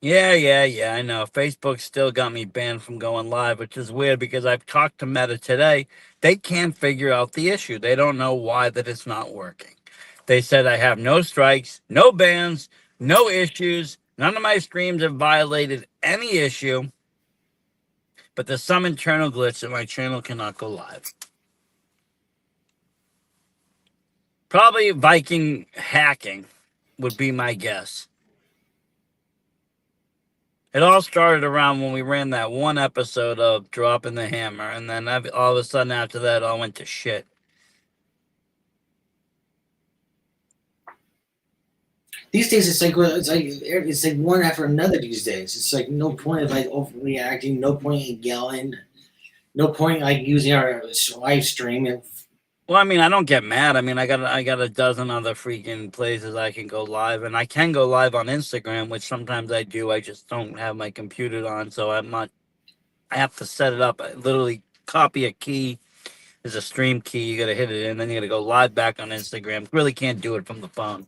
Yeah. I know. Facebook still got me banned from going live, which is weird because I've talked to Meta today. They can't figure out the issue. They don't know why that it's not working. They said I have no strikes, no bans, no issues. None of my streams have violated any issue, but there's some internal glitch that my channel cannot go live. Probably Viking hacking would be my guess. It all started around when we ran that one episode of Dropping the Hammer, and then all of a sudden after that, it all went to shit. These days, it's like one after another. These days, it's like no point of like overreacting, no point in yelling, no point like using our live stream. Well, I mean, I don't get mad. I mean, I got a dozen other freaking places I can go live, and I can go live on Instagram, which sometimes I do. I just don't have my computer on, so I'm not. I have to set it up. I literally copy a key. There's a stream key. You got to hit it in, then you got to go live back on Instagram. Really can't do it from the phone.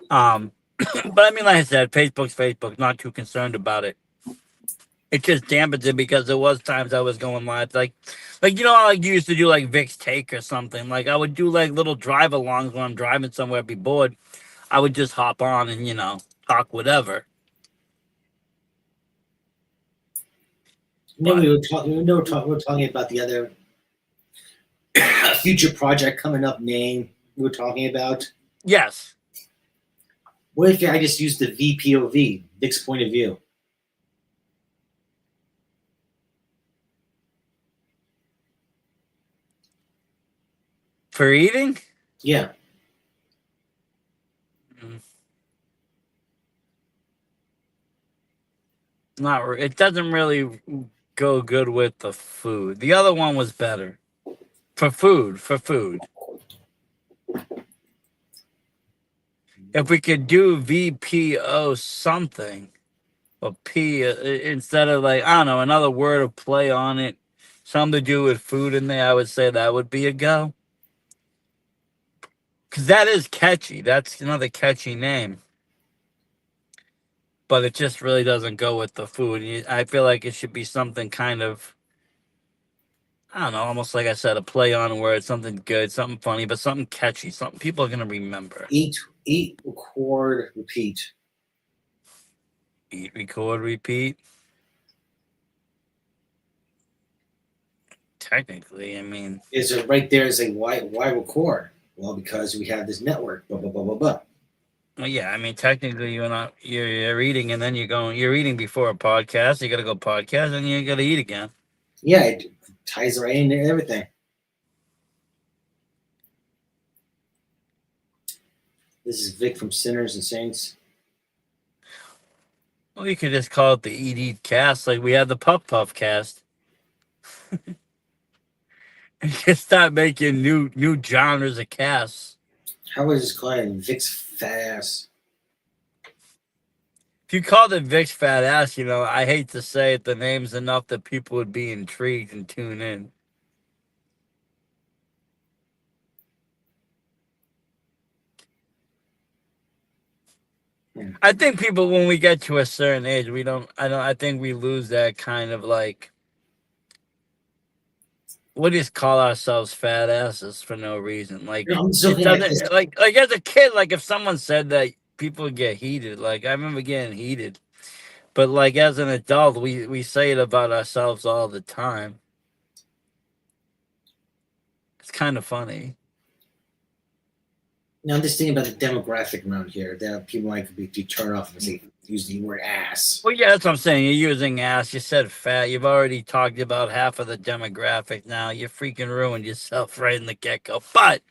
But I mean, like I said, Facebook's Facebook. Not too concerned about it. It just dampens it because there was times I was going live, like you know, how, like you used to do like Vic's Take or something. Like I would do like little drive-alongs when I'm driving somewhere, be bored. I would just hop on and talk whatever. We were talking about the other future project coming up name we were talking about. Yes. What if I just use the VPOV, Vic's point of view? For eating? Yeah. It doesn't really go good with the food. The other one was better. For food. If we could do VPO something, or P instead of like, I don't know, another word of play on it, something to do with food in there, I would say that would be a go. Because that is catchy. That's another catchy name. But it just really doesn't go with the food. I feel like it should be something kind of, I don't know, almost like I said, a play on a word, something good, something funny, but something catchy, something people are going to remember. Eat, record, repeat. Eat, record, repeat. Technically, I mean, is it right there? Is a why record? Well, because we have this network. Blah blah blah blah blah. well, yeah, I mean, technically, you're eating, and then you're eating before a podcast. You got to go podcast, and you got to eat again. Yeah, it ties right into everything. This is Vic from Sinners and Saints. Well, you could just call it the Eat cast, like we had the Puff cast. And just start making new genres of casts. How was this called? Vic's fat ass. If you called it Vic's fat ass, I hate to say it, the name's enough that people would be intrigued and tune in. I think people, when we get to a certain age, I think we lose that kind of like, we just call ourselves fat asses for no reason. Like, it doesn't, like as a kid, like if someone said that, people would get heated. Like I remember getting heated, but like as an adult, we say it about ourselves all the time. It's kind of funny. Now I'm just thinking about the demographic around here. That people might be turned off if they use the word ass. Well, yeah, that's what I'm saying. You're using ass. You said fat. You've already talked about half of the demographic now. You freaking ruined yourself right in the get-go. But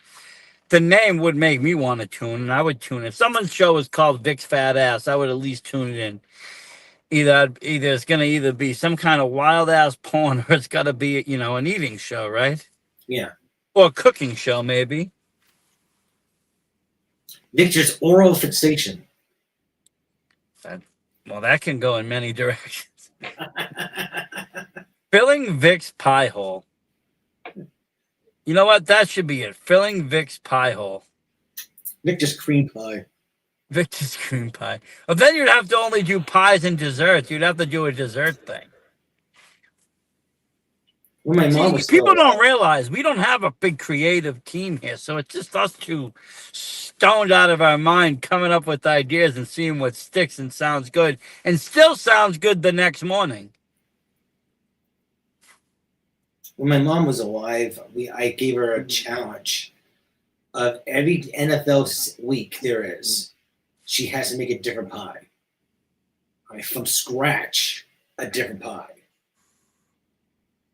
the name would make me want to tune, and I would tune in. If someone's show is called Vic's Fat Ass, I would at least tune it in. Either it's going to either be some kind of wild-ass porn, or it's got to be, an eating show, right? Yeah. Or a cooking show, maybe. Victor's oral fixation. Well, that can go in many directions. Filling Vic's pie hole. You know what? That should be it. Filling Vic's pie hole. Victor's cream pie. Victor's cream pie. Well, then you'd have to only do pies and desserts. You'd have to do a dessert thing. When my mom See, was still people don't alive, realize we don't have a big creative team here, so it's just us two stoned out of our mind coming up with ideas and seeing what sticks and sounds good and still sounds good the next morning. when my mom was alive, I gave her a challenge of every NFL week there is. She has to make a different pie. I mean, from scratch, a different pie.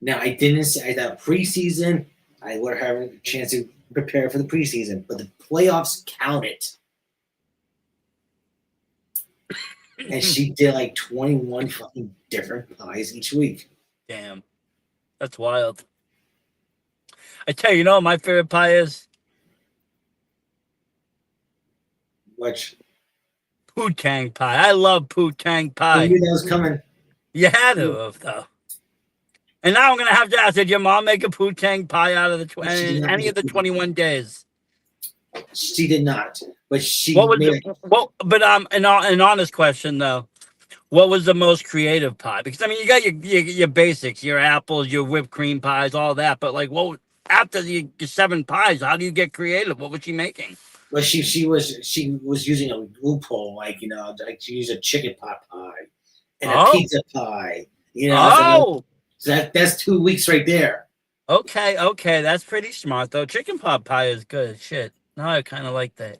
Now I didn't say I thought preseason. I would have a chance to prepare for the preseason, but the playoffs counted, and she did like 21 fucking different pies each week. Damn, that's wild. I tell you, you know what my favorite pie is? Which Poo-tang pie. I love poo-tang I pie. knew that was coming. You had to have, though. And now I'm going to have to ask, did your mom make a poo-tang pie out of the She did not any make of the it. 21 days? She did not, but she What was made the, what, but an honest question, though. What was the most creative pie? Because I mean, you got your basics, your apples, your whipped cream pies, all that. But like, what after your seven pies? How do you get creative? What was she making? Well, she was using a loophole, like like she used a chicken pot pie and a Oh, pizza pie. oh, So that's 2 weeks right there. okay, okay. That's pretty smart though. Chicken pot pie is good as shit. No, I kind of like that.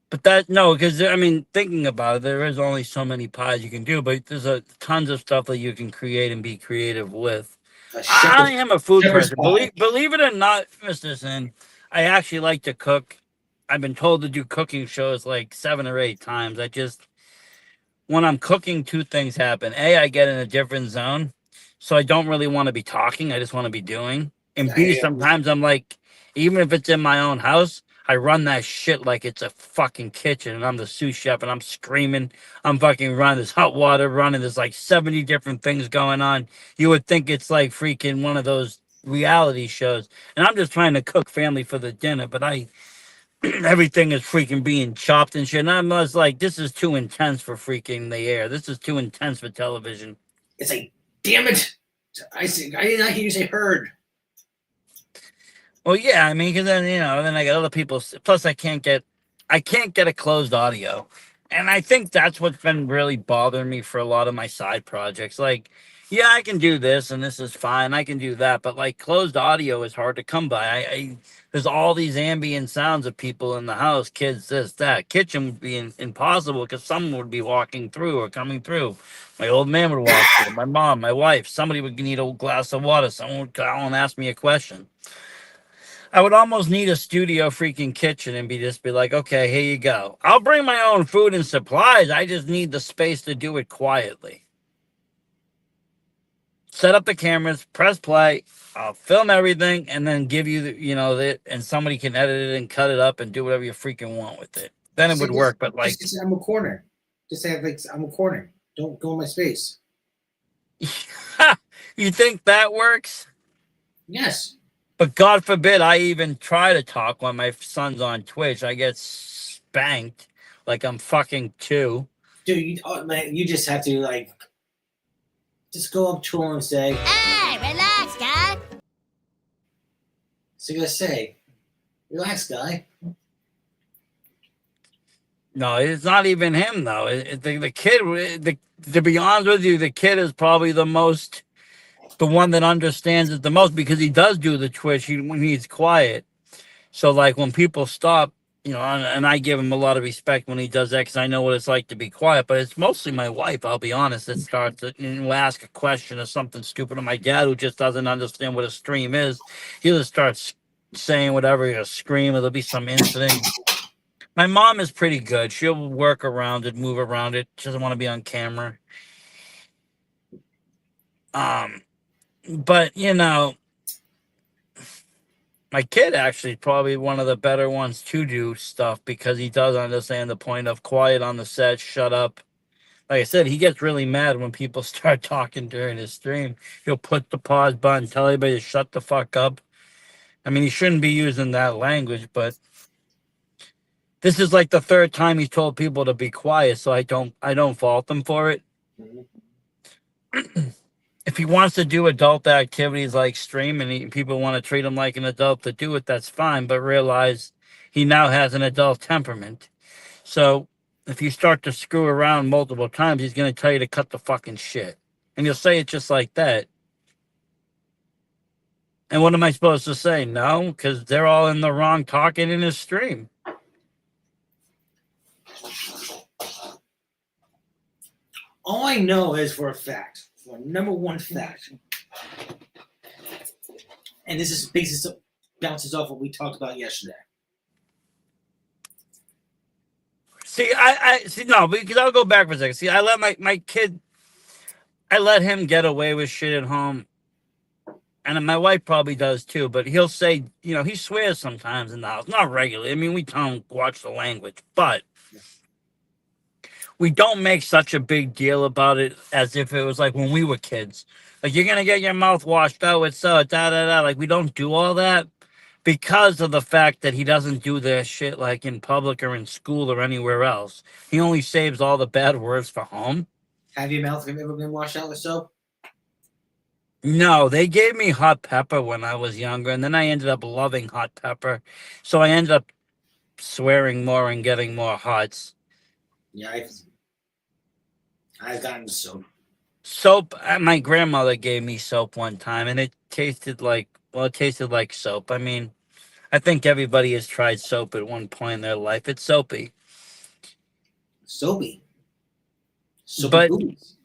But that no, because I mean, thinking about it, there is only so many pies you can do, but there's a tons of stuff that you can create and be creative with. A I shepherd's am a food shepherd's person. pie. Believe it or not, Mr. Sin, I actually like to cook. I've been told to do cooking shows like 7 or 8 times. I just when I'm cooking, two things happen. A, I get in a different zone. So I don't really want to be talking. I just want to be doing. And B, I, sometimes I'm like, even if it's in my own house, I run that shit like it's a fucking kitchen and I'm the sous chef and I'm screaming. I'm fucking running. There's hot water running. There's like 70 different things going on. You would think it's like freaking one of those reality shows. And I'm just trying to cook family for the dinner, but everything is freaking being chopped and shit. And I was like, this is too intense for freaking the air. This is too intense for television. it's like, damn it! I did not hear you say herd. Well, yeah, I mean, because then then I got other people. Plus, I can't get a closed audio, and I think that's what's been really bothering me for a lot of my side projects. Like, yeah, I can do this, and this is fine. I can do that, but like closed audio is hard to come by. There's all these ambient sounds of people in the house, kids, this, that. Kitchen would be impossible because someone would be walking through or coming through. My old man would walk through. My mom, my wife, somebody would need a glass of water. Someone would call and ask me a question. I would almost need a studio freaking kitchen and be like, okay, here you go. I'll bring my own food and supplies. I just need the space to do it quietly. Set up the cameras, press play, I'll film everything, and then give you and somebody can edit it and cut it up and do whatever you freaking want with it. Then it Just say would this. work. But like, Just say I'm a corner. Just say like I'm a corner. Don't go in my space. you think that works? Yes, But God forbid I even try to talk when my son's on Twitch. I get spanked like I'm fucking two. dude. Man, you just have to like just go up to him and say, Hey, relax, guy. so you gotta say, relax, guy. No, it's not even him though. The kid. To be honest with you, the kid is probably the one that understands it the most because he does do the Twitch when he's quiet. So like when people stop, and I give him a lot of respect when he does that because I know what it's like to be quiet. But it's mostly my wife, I'll be honest, that starts will ask a question or something stupid. Or my dad, who just doesn't understand what a stream is, he'll just start saying whatever, he'll scream, or there'll be some incident. My mom is pretty good. She'll work around it, move around it. She doesn't want to be on camera. Um, but my kid actually is probably one of the better ones to do stuff because he does understand the point of quiet on the set, shut up. Like I said, he gets really mad when people start talking during his stream. He'll put the pause button, tell everybody to shut the fuck up. I mean, he shouldn't be using that language, but This is like the third time he's told people to be quiet, so I don't fault him for it. Mhm. If he wants to do adult activities like stream and people want to treat him like an adult to do it, that's fine. But realize he now has an adult temperament. So if you start to screw around multiple times, he's going to tell you to cut the fucking shit. And you'll say it just like that. And what am I supposed to say? No, because they're all in the wrong talking in his stream. All I know is for a fact, for number one fact, and this is bounces off what we talked about yesterday. See, I see no, because I'll go back for a second. See, I let my kid, I let him get away with shit at home, and my wife probably does too. But he'll say, he swears sometimes in the house, not regularly. I mean, we tell him watch the language, but we don't make such a big deal about it as if it was like when we were kids. Like, you're gonna get your mouth washed out with so da da da. Like, we don't do all that because of the fact that he doesn't do their shit like in public or in school or anywhere else. He only saves all the bad words for home. Have your mouth ever been washed out with soap? No, they gave me hot pepper when I was younger, and then I ended up loving hot pepper. So I ended up swearing more and getting more hots. Yeah, I've gotten soap. Soap, my grandmother gave me soap one time, and it tasted like soap. I mean, I think everybody has tried soap at one point in their life. It's soapy. Soapy. Soapy But boobies.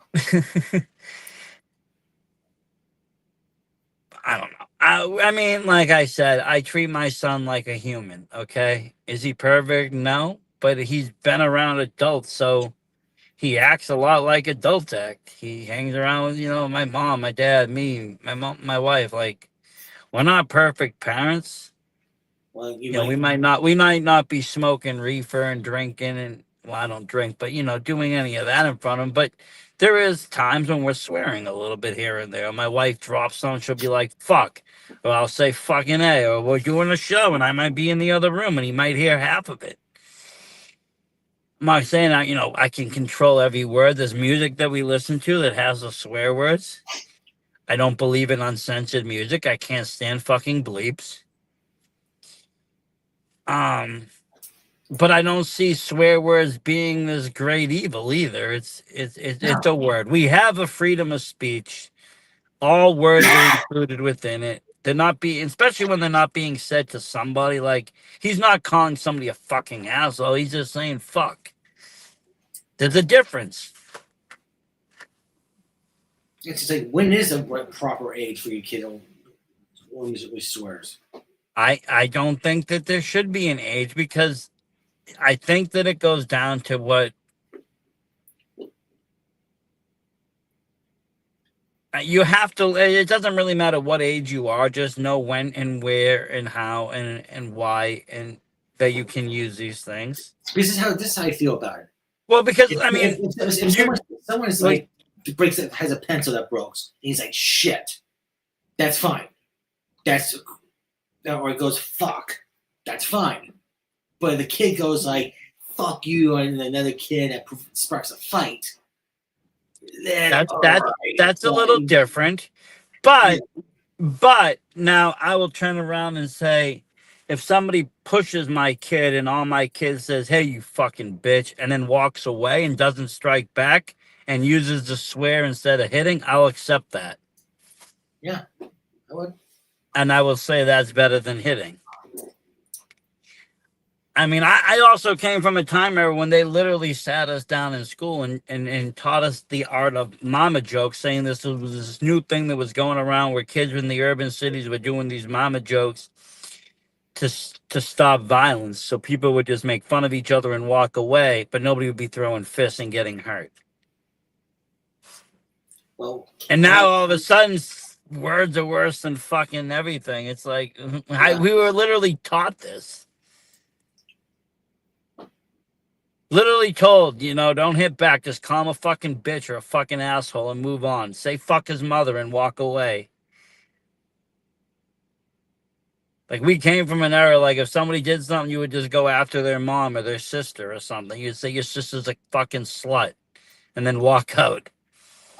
I don't know. I mean, like I said, I treat my son like a human, okay? Is he perfect? No. But he's been around adults, so he acts a lot like adults act. He hangs around with, my mom, my dad, me, my mom, my wife. Like, we're not perfect parents. Well, We might not be smoking reefer and drinking and well, I don't drink, but doing any of that in front of him. But there is times when we're swearing a little bit here and there. My wife drops something, she'll be like, fuck. Or I'll say fucking A, or we're doing a show and I might be in the other room and he might hear half of it. I'm not saying that, I can control every word. There's music that we listen to that has the swear words. I don't believe in uncensored music. I can't stand fucking bleeps. But I don't see swear words being this great evil either. It's a word. We have a freedom of speech. All words are included within it. They're not being, especially when they're not being said to somebody. Like, he's not calling somebody a fucking asshole. He's just saying fuck. There's a difference. It's just like, when is a proper age for your kid who swears? I don't think that there should be an age because I think that it goes down to what you have to. It doesn't really matter what age you are. Just know when and where and how and why and that you can use these things. This is how I feel about it. Well, because If someone is like has a pencil that broke, and he's like, shit, that's fine. Or it goes fuck, that's fine. But the kid goes like fuck you, and another kid that sparks a fight. That's a little different, but now I will turn around and say, if somebody pushes my kid and all my kid says, "Hey, you fucking bitch," and then walks away and doesn't strike back and uses the swear instead of hitting, I'll accept that. Yeah, I would. And I will say that's better than hitting. I mean, I also came from a time era when they literally sat us down in school and taught us the art of mama jokes, saying this was this new thing that was going around where kids in the urban cities were doing these mama jokes to stop violence. So people would just make fun of each other and walk away, but nobody would be throwing fists and getting hurt. Well, and now all of a sudden, words are worse than fucking everything. It's like we were literally taught this. Literally told, don't hit back. Just call him a fucking bitch or a fucking asshole and move on. Say fuck his mother and walk away. Like we came from an era like if somebody did something, you would just go after their mom or their sister or something. You'd say your sister's a fucking slut, and then walk out.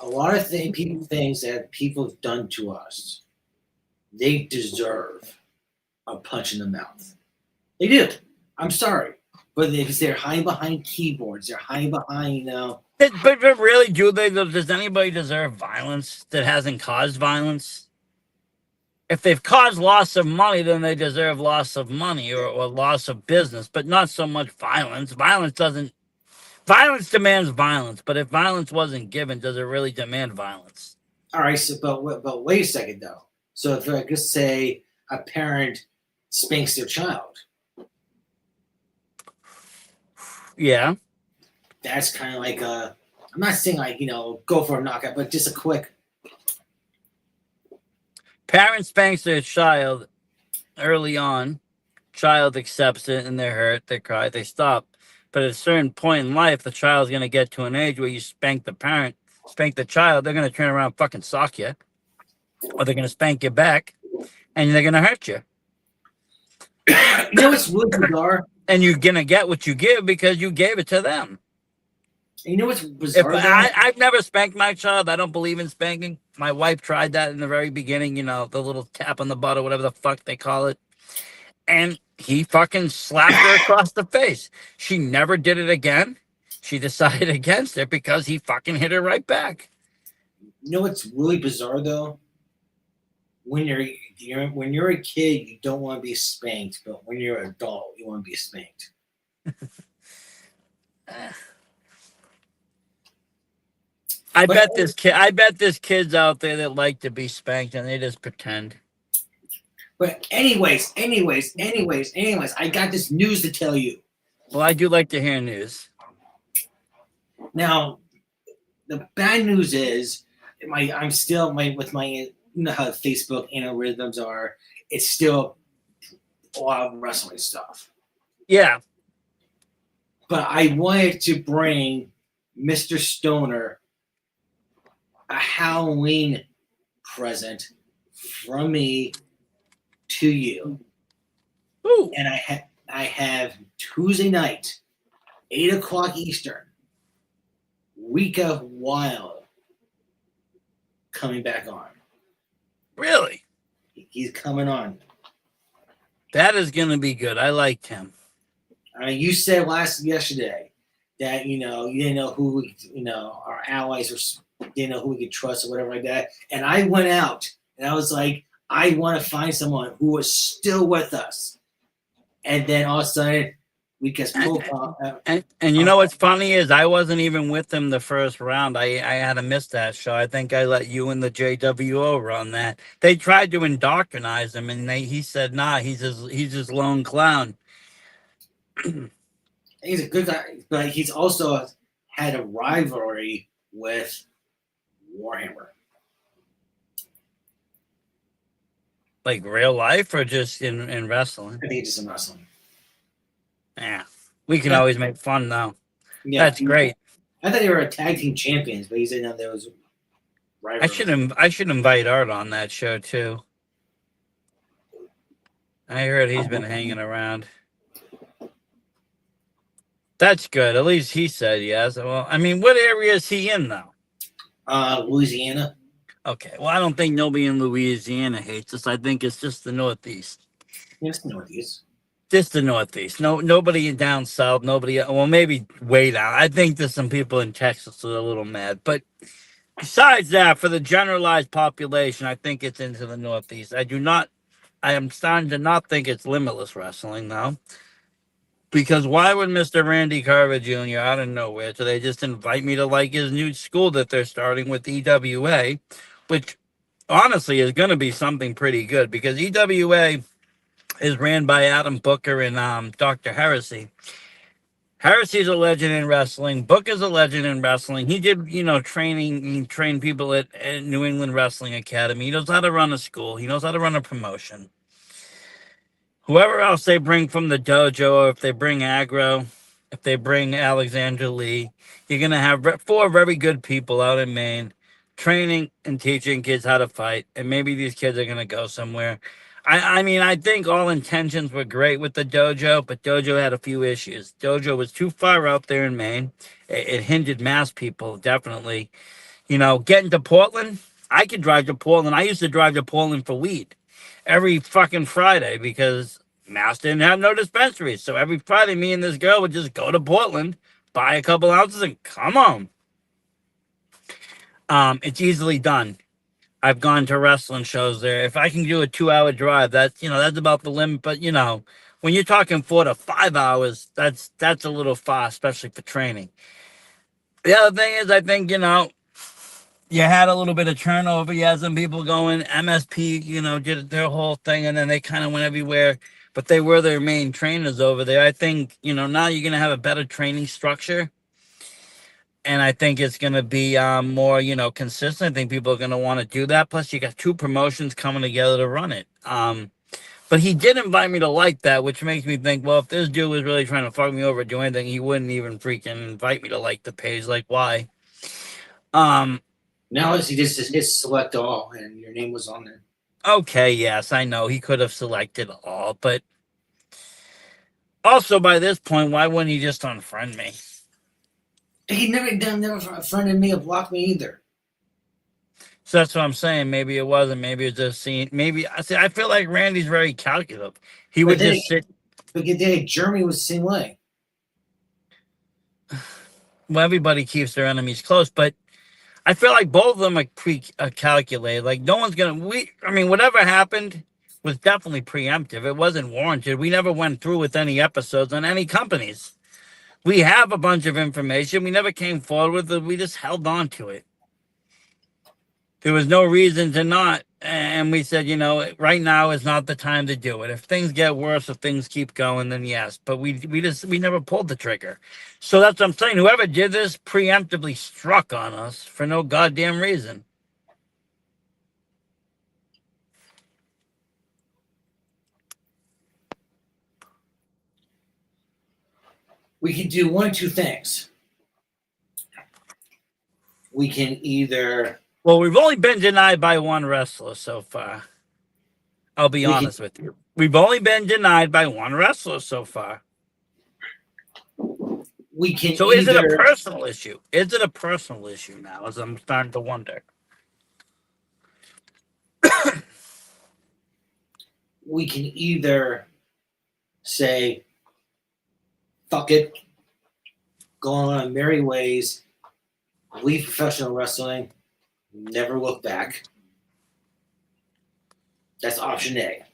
A lot of things that people have done to us, they deserve a punch in the mouth. They do. I'm sorry, but if they're hiding behind keyboards, they're hiding behind But really, do they? Does anybody deserve violence that hasn't caused violence? If they've caused loss of money, then they deserve loss of money or loss of business, but not so much violence. Violence demands violence, but if violence wasn't given, does it really demand violence? All right, so but wait a second though. So if I could say a parent spanks their child, Yeah. that's kind of like I'm not saying like go for a knockout, but just a quick. Parent spanks their child early on. Child accepts it and they're hurt, they cry, they stop. But at a certain point in life, the child's going to get to an age where you spank the parent, spank the child, they're going to turn around and fucking sock you. Or they're going to spank you back and they're going to hurt you. You know what's really bizarre? And you're going to get what you give because you gave it to them. You know what's bizarre? I've never spanked my child. I don't believe in spanking. My wife tried that in the very beginning, the little tap on the butt or whatever the fuck they call it. And he fucking slapped her across the face. She never did it again. She decided against it because he fucking hit her right back. You know what's really bizarre though? When you're a kid, you don't want to be spanked, but when you're an adult, you want to be spanked. I bet this kid's out there that like to be spanked and they just pretend. But anyways, I got this news to tell you. Well, I do like to hear news. Now, the bad news is I'm still with my you know how Facebook algorithms are. It's still a lot of wrestling stuff. Yeah. But I wanted to bring Mr. Stoner a Halloween present from me to you. Ooh. And I have Tuesday night, 8:00 Eastern, Rika Wild coming back on. Really? He's coming on. That is going to be good. I liked him. I mean, you said yesterday that you didn't know who our allies were, didn't know who we could trust or whatever like that. And I went out and I was like, I want to find someone who was still with us. And then all of a sudden, we get profile. And you know what's funny is I wasn't even with them the first round. I had to miss that show. I think I let you and the JWO run that. They tried to indoctrinize him, and he said, "Nah, he's just lone clown." He's a good guy, but he's also had a rivalry with Warhammer. Like real life or just in wrestling? I think it's just in wrestling. Yeah. We can always make fun though. Yeah, That's great. I thought they were tag team champions, but he said no, there was rivalry. I should invite Art on that show too. I heard he's been hanging around. That's good. At least he said yes. Well, I mean, what area is he in though? Louisiana. Okay. Well, I don't think nobody in Louisiana hates us. I think it's just the Northeast. Yes, Northeast. Just the Northeast. No, nobody down south. Nobody. Well, maybe way down. I think there's some people in Texas that are a little mad. But besides that, for the generalized population, I think it's into the Northeast. I am starting to not think it's Limitless Wrestling now. Because why would Mr. Randy Carver Jr. out of nowhere, so they just invite me to like his new school that they're starting with EWA, which honestly is going to be something pretty good because EWA is ran by Adam Booker and Dr. Heresy. Heresy's a legend in wrestling. Booker's a legend in wrestling. He did, training. He trained people at New England Wrestling Academy. He knows how to run a school. He knows how to run a promotion. Whoever else they bring from the dojo, or if they bring Agro, if they bring Alexander Lee, you're going to have 4 very good people out in Maine training and teaching kids how to fight. And maybe these kids are going to go somewhere. I mean, I think all intentions were great with the dojo, but dojo had a few issues. Dojo was too far out there in Maine. It hindered mass people, definitely. You know, getting to Portland, I could drive to Portland. I used to drive to Portland for weed every fucking Friday because Mass didn't have no dispensaries. So every Friday, me and this girl would just go to Portland, buy a couple ounces, and come home. It's easily done. I've gone to wrestling shows there. If I can do a 2 hour drive, that's about the limit. But when you're talking 4 to 5 hours, that's a little far, especially for training. The other thing is, I think you had a little bit of turnover. You had some people going MSP, did their whole thing, and then they kind of went everywhere. But they were their main trainers over there. I think now you're gonna have a better training structure, and I think it's going to be more, consistent. I think people are going to want to do that. Plus, you got two promotions coming together to run it. But he did invite me to like that, which makes me think, well, if this dude was really trying to fuck me over, do anything, he wouldn't even freaking invite me to like the page. Like, why? Now he just hit select all, and your name was on there. Okay, yes, I know he could have selected all, but also by this point, why wouldn't he just unfriend me? He never friended me or blocked me either. So that's what I'm saying. Maybe it wasn't. Maybe it's just seeing. Maybe I feel like Randy's very calculative. He would just sit. But Jeremy was the same way. Well, everybody keeps their enemies close, but I feel like both of them are calculated. Like no one's gonna. Whatever happened was definitely preemptive. It wasn't warranted. We never went through with any episodes on any companies. We have a bunch of information. We never came forward with it. We just held on to it. There was no reason to not. And we said, right now is not the time to do it. If things get worse, if things keep going, then yes. But we never pulled the trigger. So that's what I'm saying. Whoever did this preemptively struck on us for no goddamn reason. We can do one of two things. We can either. Well, we've only been denied by one wrestler so far. I'll be honest with you. We've only been denied by one wrestler so far. We can. So is it a personal issue? Is it a personal issue now? As I'm starting to wonder. We can either say, "Fuck it," go on our merry ways, leave professional wrestling, never look back. That's option A.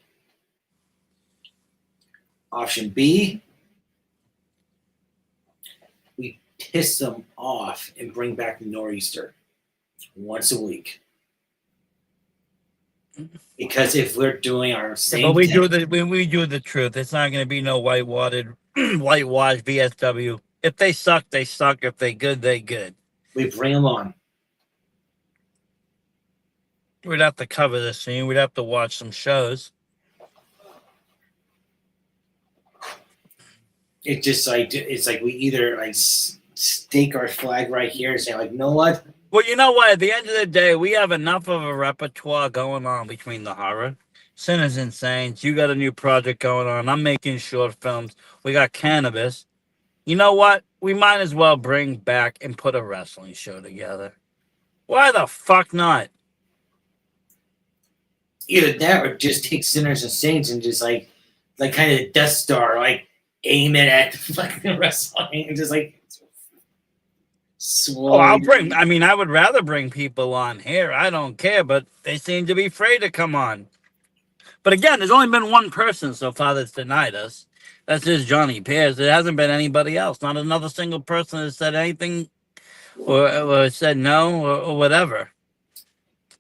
Option B, we piss them off and bring back the Nor'easter once a week. Because if we're doing our same but we thing, do the truth. It's not going to be no whitewashed VSW. If they suck, they suck. If they good, they good. we bring them on. We'd have to cover this scene. We'd have to watch some shows. It's like we either like stake our flag right here and say like, you know what? Well, you know what? At the end of the day, we have enough of a repertoire going on between the horror, Sinners and Saints. You got a new project going on. I'm making short films. We got cannabis. You know what? We might as well bring back and put a wrestling show together. Why the fuck not? Either that or just take Sinners and Saints and just like kind of Death Star, like aim it at the fucking wrestling and just like slowly. I would rather bring people on here. I don't care, but they seem to be afraid to come on. But again, there's only been one person so far that's denied us. That's just Johnny Pierce. There hasn't been anybody else. Not another single person has said anything or said no or whatever.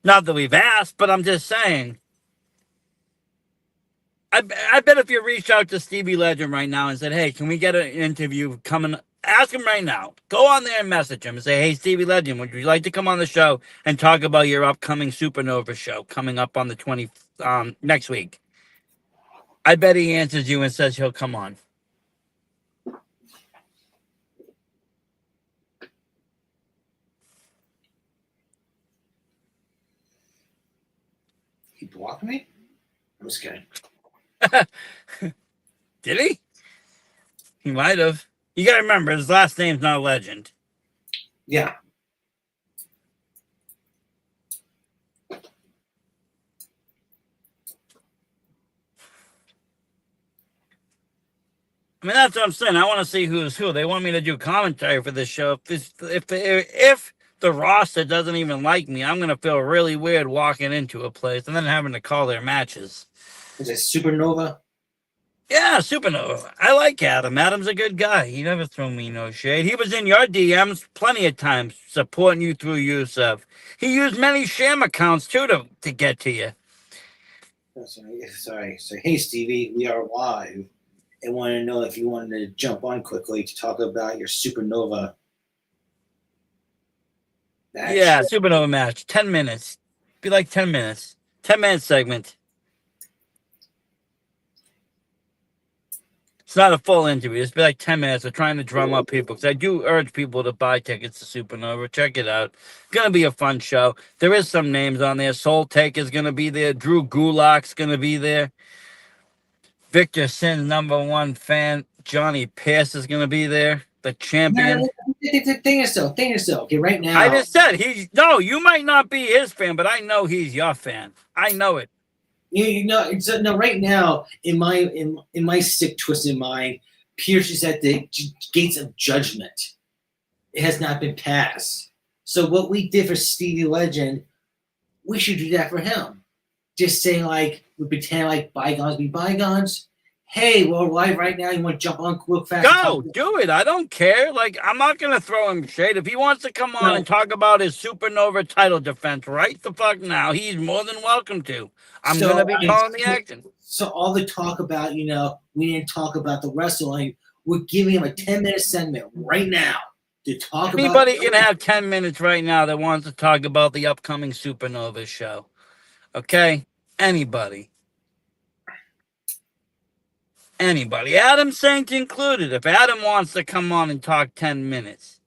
Not that we've asked, but I'm just saying. I bet if you reached out to Stevie Legend right now and said, hey, can we get an interview coming? Ask him right now. Go on there and message him and say, hey, Stevie Legend, would you like to come on the show and talk about your upcoming Supernova show coming up on the 20th next week? I bet he answers you and says he'll come on. He blocked me? I'm just kidding. Did he? He might have. You got to remember, his last name's not Legend. Yeah. I mean, that's what I'm saying. I want to see who's who. They want me to do commentary for this show. If the roster doesn't even like me, I'm gonna feel really weird walking into a place and then having to call their matches. Is it Supernova? Yeah, Supernova. I like Adam. Adam's a good guy. He never threw me no shade. He was in your DMs plenty of times supporting you through Yusuf. He used many sham accounts too to get to you. Sorry. So, hey, Stevie, we are live. I want to know if you wanted to jump on quickly to talk about your Supernova match. Yeah, Supernova match. 10 minutes. Be like 10 minutes. 10-minute segment. It's not a full interview. It's be like 10 minutes. We're trying to drum up people because I do urge people to buy tickets to Supernova. Check it out. It's going to be a fun show. There is some names on there. Soul Take is going to be there. Drew Gulak's going to be there. Victor Sin's #1 fan, Johnny Pierce, is going to be there. The champion. No, thing is though. Okay, right now. I just said you might not be his fan, but I know he's your fan. I know it. No. Right now, in my sick, twisted mind, Pierce is at the gates of judgment. It has not been passed. So what we did for Stevie Legend, we should do that for him. Just saying we pretend like bygones be bygones. Hey, we're live right now. You want to jump on quick fast? Go, do it. I don't care. I'm not going to throw him shade. If he wants to come on and talk about his Supernova title defense right the fuck now, he's more than welcome to. I'm going to be calling the action. So all the talk about, we didn't talk about the wrestling. We're giving him a 10-minute segment right now to talk Anybody can have 10 minutes right now that wants to talk about the upcoming Supernova show. Okay? Anybody. Adam Saint included. If Adam wants to come on and talk 10 minutes.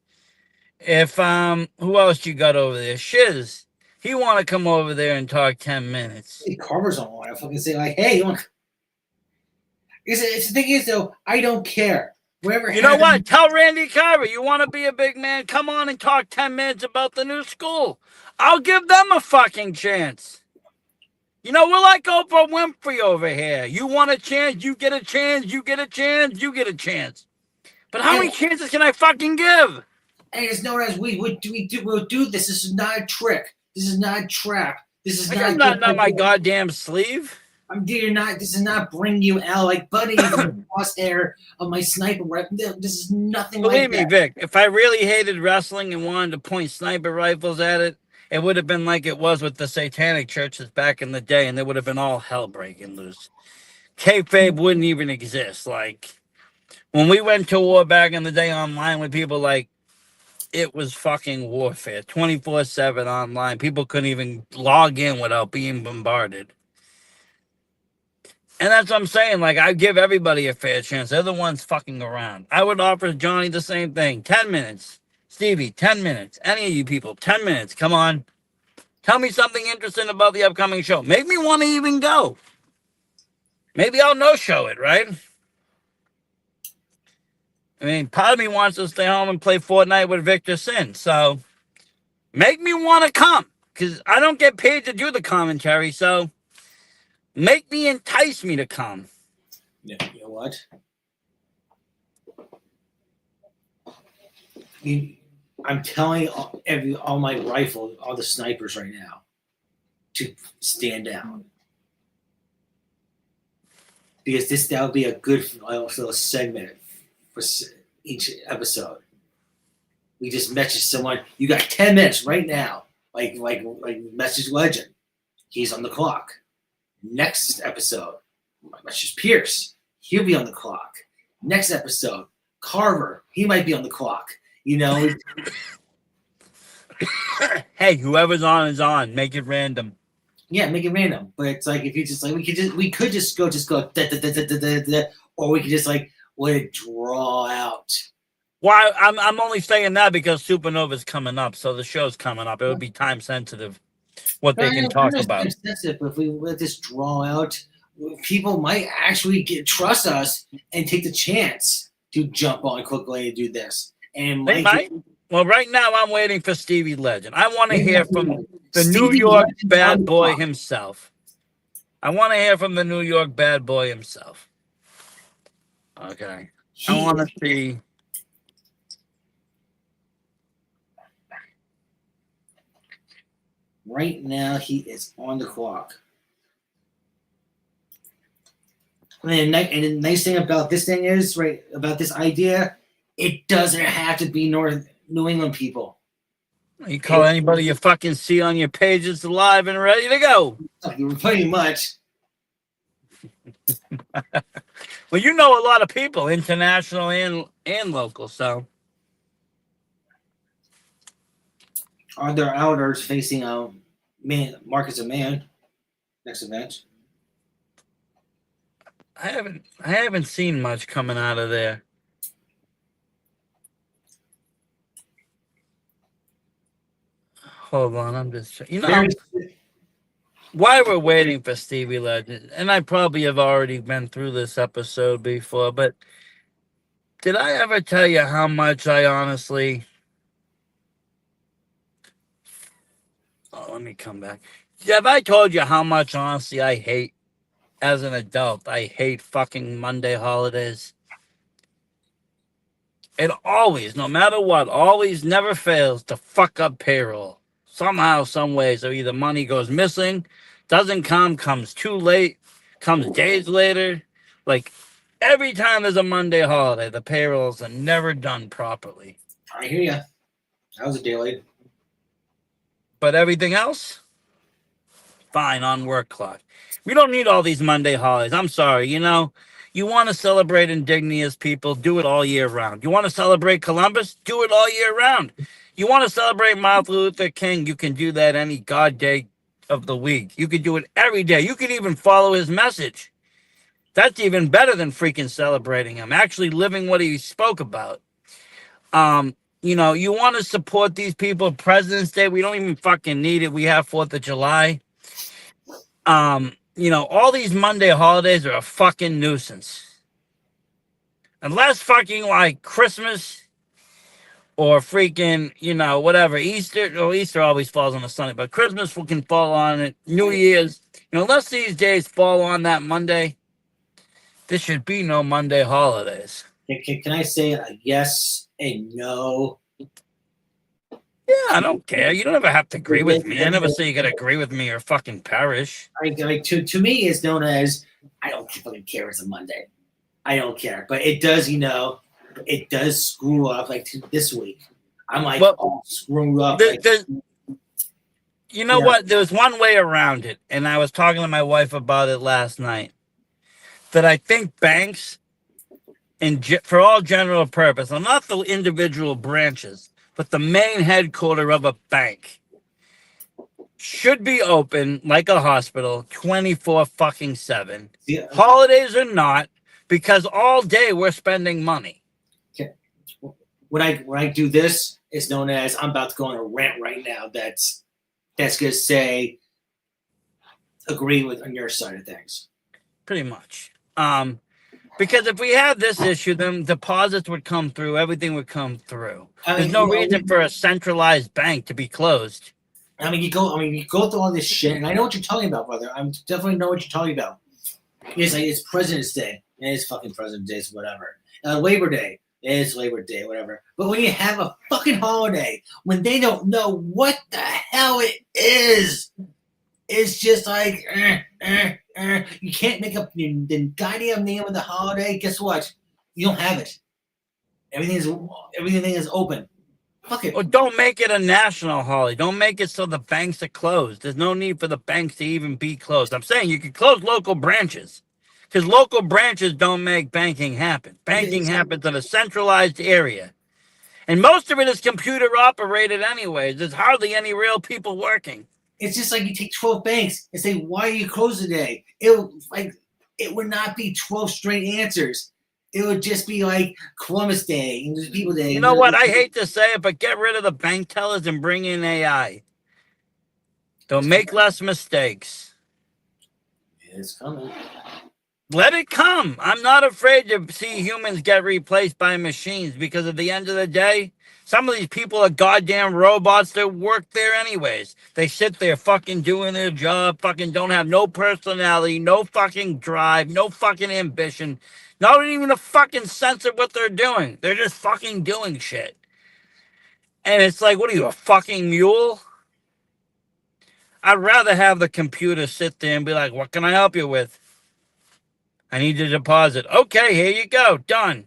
If who else you got over there? Shiz. He want to come over there and talk 10 minutes. Hey, Carver's on. I fucking say hey, you want? It's the thing is though, I don't care. Whatever. You know what? Tell Randy Carver you want to be a big man. Come on and talk 10 minutes about the new school. I'll give them a fucking chance. We're like Oprah Winfrey over here. You want a chance, you get a chance, you get a chance, you get a chance. But how many chances can I fucking give? Hey, it's known as we'll do this. This is not a trick. This is not a trap. This is not my goddamn sleeve. This is not bring you out like Buddy the crosshair of my sniper rifle. This is nothing like that. Believe me, Vic, if I really hated wrestling and wanted to point sniper rifles at it, it would have been like it was with the satanic churches back in the day, and there would have been all hell breaking loose. Kayfabe wouldn't even exist. When we went to war back in the day online with people, it was fucking warfare. 24/7 online. People couldn't even log in without being bombarded. And that's what I'm saying. I give everybody a fair chance. They're the ones fucking around. I would offer Johnny the same thing. 10 minutes. Stevie, 10 minutes. Any of you people, 10 minutes. Come on. Tell me something interesting about the upcoming show. Make me want to even go. Maybe I'll no-show it, right? I mean, part of me wants to stay home and play Fortnite with Victor Sin. So, make me want to come. Because I don't get paid to do the commentary. So, entice me to come. You know what? I'm telling all my rifle, all the snipers right now, to stand down. Because that would be a good little segment for each episode. We just message someone. You got 10 minutes right now. Like message Legend. He's on the clock. Next episode, message Pierce. He'll be on the clock. Next episode, Carver. He might be on the clock. Hey, whoever's on is on. Make it random. Yeah, make it random. But it's if you just we could just go da, da, da, da, da, da, or we could just let it draw out. Well, I'm only saying that because Supernova's coming up, so the show's coming up. It would be time sensitive what they can talk about. Sensitive, but if we let this draw out, people might actually trust us and take the chance to jump on quickly and do this. And They might might. Well, right now I'm waiting for Stevie Legend. I want to hear from the New Stevie York Legend's on bad the boy clock. himself. I want to hear from the New York bad boy himself. Okay. I He want is, to see. right now, he is on the clock. And the nice thing about this thing is, right, about this idea, it doesn't have to be New England people. You call anybody you fucking see on your pages alive and ready to go. Pretty much. Well, you know a lot of people, international and local. So Are there outers facing Marcus of Man next event? I haven't seen much coming out of there. Hold on, I'm just while we're waiting for Stevie Legend, and I probably have already been through this episode before, but did I ever tell you how much I honestly? Oh, let me come back. Have I told you how much honestly I hate as an adult? I hate fucking Monday holidays. It always, no matter what, always never fails to fuck up payroll. Somehow, some way. So either money goes missing, doesn't come, comes too late, comes days later. Like every time there's a Monday holiday, the payrolls are never done properly. I hear you. That was a day late. But everything else, fine on work clock. We don't need all these Monday holidays. I'm sorry, you want to celebrate indigenous people, do it all year round. You want to celebrate Columbus, do it all year round. You want to celebrate Martin Luther King, you can do that any god day of the week. You can do it every day. You can even follow his message. That's even better than freaking celebrating him, actually living what he spoke about. You want to support these people. President's Day, we don't even fucking need it. We have 4th of July. All these Monday holidays are a fucking nuisance. Unless fucking like Christmas or freaking, whatever, Easter. Well, Easter always falls on a Sunday, but Christmas can fall on it. New Year's. Unless these days fall on that Monday, there should be no Monday holidays. Can I say a yes and no? Yeah, I don't care. You don't ever have to agree with me. I never say you gotta agree with me or fucking perish. To me, it's known as I don't fucking care. It's a Monday. I don't care, but it does. It does screw up. Like this week, I'm like all screwed up. What? There's one way around it, and I was talking to my wife about it last night. That I think banks, for all general purpose, and not the individual branches, but the main headquarter of a bank should be open like a hospital 24/7. Yeah. Holidays or not, because all day we're spending money. Okay. When I do this, it's known as I'm about to go on a rant right now. That's gonna say agree with on your side of things. Pretty much. Because if we had this issue, then deposits would come through, everything would come through. There's no reason for a centralized bank to be closed. You go through all this shit, and I know what you're talking about, brother. I definitely know what you're talking about. It's President's Day, and it's fucking President's Day, whatever. Labor Day, it's Labor Day, whatever. But when you have a fucking holiday, when they don't know what the hell it is, it's just like, you can't make up the goddamn name of the holiday. Guess what? You don't have it. Everything is open. Fuck it. Or don't make it a national holiday. Don't make it so the banks are closed. There's no need for the banks to even be closed. I'm saying you could close local branches because local branches don't make banking happen. Banking happens in a centralized area. And most of it is computer operated anyways. There's hardly any real people working. It's just like you take 12 banks and say, why are you closed today? It would not be 12 straight answers. It would just be like Columbus Day and People Day. You know what? I hate to say it, but get rid of the bank tellers and bring in AI. They'll make less mistakes. It's coming. Let it come. I'm not afraid to see humans get replaced by machines because at the end of the day, some of these people are goddamn robots that work there anyways. They sit there fucking doing their job, fucking don't have no personality, no fucking drive, no fucking ambition, not even a fucking sense of what they're doing. They're just fucking doing shit. And it's like, what are you, a fucking mule? I'd rather have the computer sit there and be like, what can I help you with? I need to deposit. Okay, here you go. Done.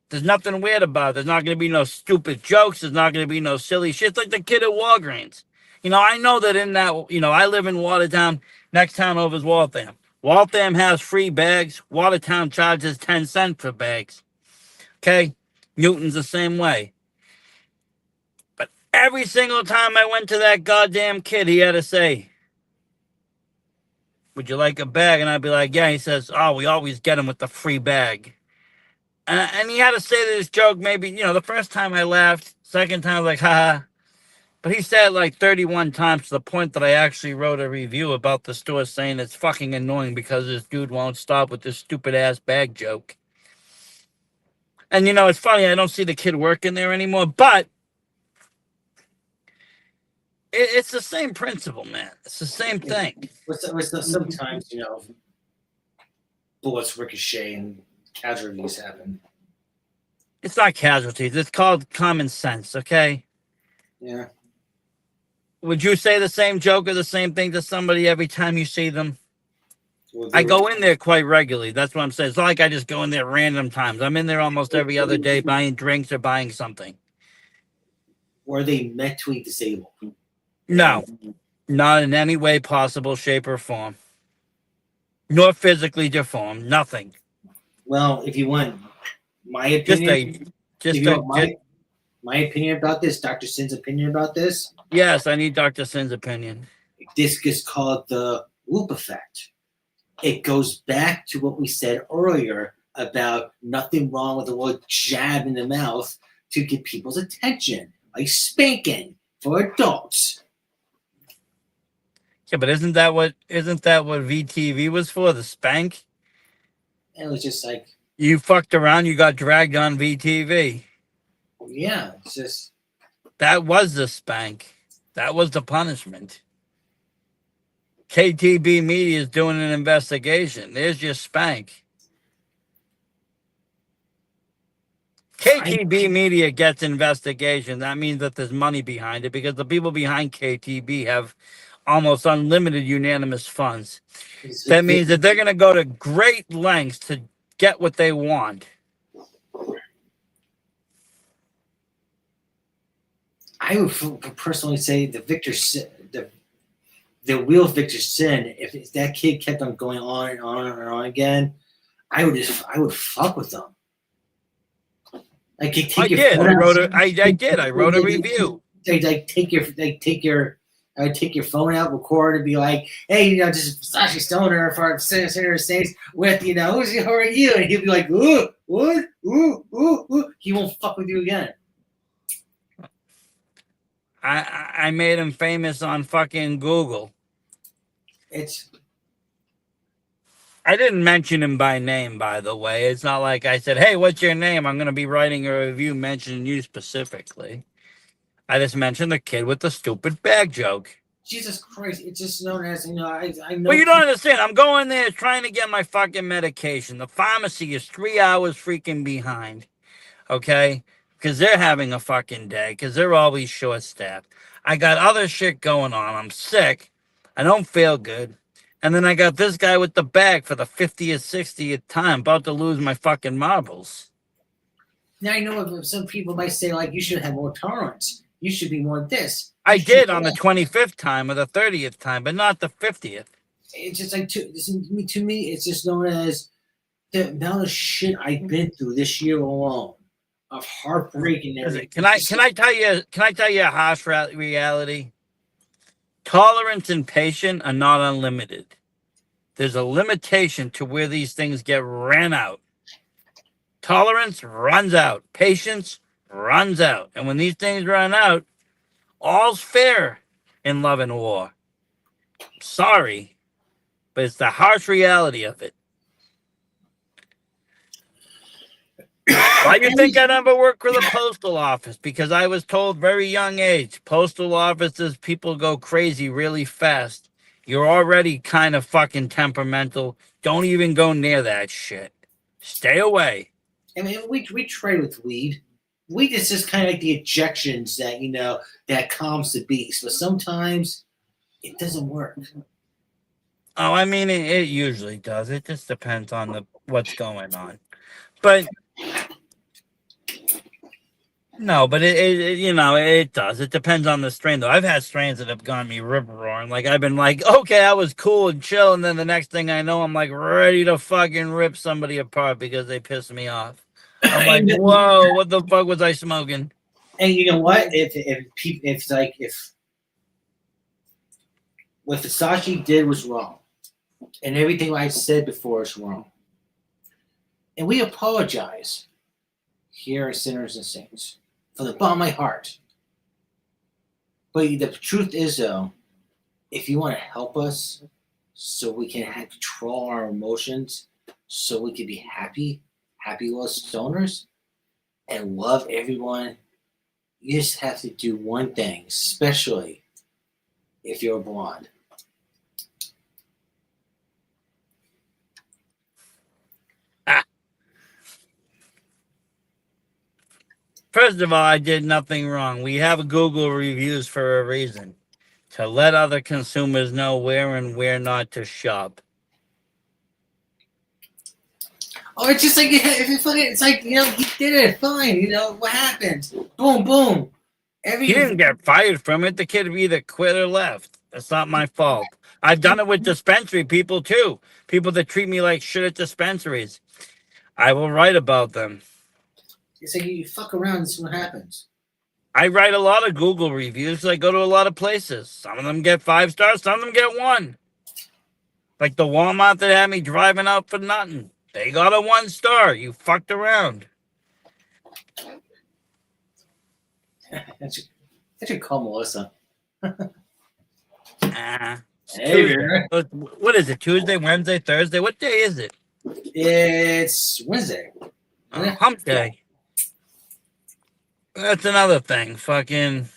There's nothing weird about it. There's not going to be no stupid jokes. There's not going to be no silly shit. It's like the kid at Walgreens. I know that in that, I live in Watertown. Next town over is Waltham. Waltham has free bags. Watertown charges 10 cents for bags. Okay? Newton's the same way. But every single time I went to that goddamn kid, he had to say, would you like a bag? And I'd be like, yeah. He says, oh, we always get him with the free bag. And he had to say this joke maybe, the first time I laughed, second time I was like, haha. But he said it like 31 times to the point that I actually wrote a review about the store saying it's fucking annoying because this dude won't stop with this stupid ass bag joke. And it's funny, I don't see the kid working there anymore, but it's the same principle, man. It's the same thing. Sometimes, bullets ricochet and casualties happen. It's not casualties. It's called common sense, okay? Yeah. Would you say the same joke or the same thing to somebody every time you see them? I go in there quite regularly. That's what I'm saying. It's not like I just go in there random times. I'm in there almost every other day buying drinks or buying something. Were they mentally disabled? No. Not in any way possible, shape, or form. Nor physically deformed. Nothing. Well, if you want my opinion, my opinion about this, Dr. Sin's opinion about this. Yes, I need Dr. Sin's opinion. This is called the whoop effect. It goes back to what we said earlier about nothing wrong with a little jab in the mouth to get people's attention, like spanking for adults. Yeah, but isn't that what VTV was for? The spank? And it was just like you fucked around, you got dragged on VTV. Yeah, it's just that was the spank. That was the punishment. KTB Media is doing an investigation. There's your spank. KTB Media gets investigation. That means that there's money behind it because the people behind KTB have almost unlimited unanimous funds. That means that they're going to go to great lengths to get what they want. I would personally say the real Victor Sin, if that kid kept on going on and on and on again, I would fuck with them. Like I did. I wrote a review. I would take your phone out, record, and be like, "Hey, just Sashi Stoner for Senator States with who are you?" And he'll be like, "Ooh, what? Ooh." He won't fuck with you again. I made him famous on fucking Google. I didn't mention him by name, by the way. It's not like I said, hey, what's your name? I'm going to be writing a review mentioning you specifically. I just mentioned the kid with the stupid bag joke. Jesus Christ. It's just known as, I know. Well, you don't understand. I'm going there trying to get my fucking medication. The pharmacy is 3 hours freaking behind. Okay? Because they're having a fucking day. Because they're always short-staffed. I got other shit going on. I'm sick. I don't feel good. And then I got this guy with the bag for the 50th, 60th time. About to lose my fucking marbles. Now I know some people might say, like, you should have more tolerance. You should be more this. I did on the 25th time or the 30th time, but not the 50th. It's just like, to me, it's just known as the amount of shit I've been through this year alone. Of heartbreak and everything. Can I tell you a harsh reality? Tolerance and patience are not unlimited. There's a limitation to where these things get ran out. Tolerance runs out. Patience runs out. And when these things run out, all's fair in love and war. Sorry, but it's the harsh reality of it. Why do you think I never worked for the postal office? Because I was told very young age, postal offices, people go crazy really fast. You're already kind of fucking temperamental. Don't even go near that shit. Stay away. I mean, we try with weed. Weed is just kind of like the ejections that that calms the beast, but sometimes it doesn't work. Oh, I mean, it usually does. It just depends on what's going on. But no, but it does. It depends on the strain, though. I've had strains that have gone me rip roaring. Like I've been like, okay, I was cool and chill, and then the next thing I know, I'm like ready to fucking rip somebody apart because they pissed me off. I'm like, and, whoa, what the fuck was I smoking? and you know what? If what Versace did was wrong, and everything I said before is wrong, and we apologize here at Sinners and Saints from the bottom of my heart. But the truth is, though, if you want to help us so we can control our emotions, so we can be happy little stoners, and love everyone, you just have to do one thing, especially if you're blonde. First of all, I did nothing wrong. We have Google reviews for a reason, to let other consumers know where and where not to shop. Oh, it's just like it's like he did it fine. What happened? Boom, boom. He didn't get fired from it. The kid either quit or left. That's not my fault. I've done it with dispensary people too. People that treat me like shit at dispensaries. I will write about them. It's like you fuck around and see what happens. I write a lot of Google reviews. I go to a lot of places. Some of them get 5 stars. Some of them get 1. Like the Walmart that had me driving out for nothing. They got a 1 star. You fucked around. I should call Melissa. Hey, what is it? Tuesday, Wednesday, Thursday? What day is it? It's Wednesday. Hump day. That's another thing. Fucking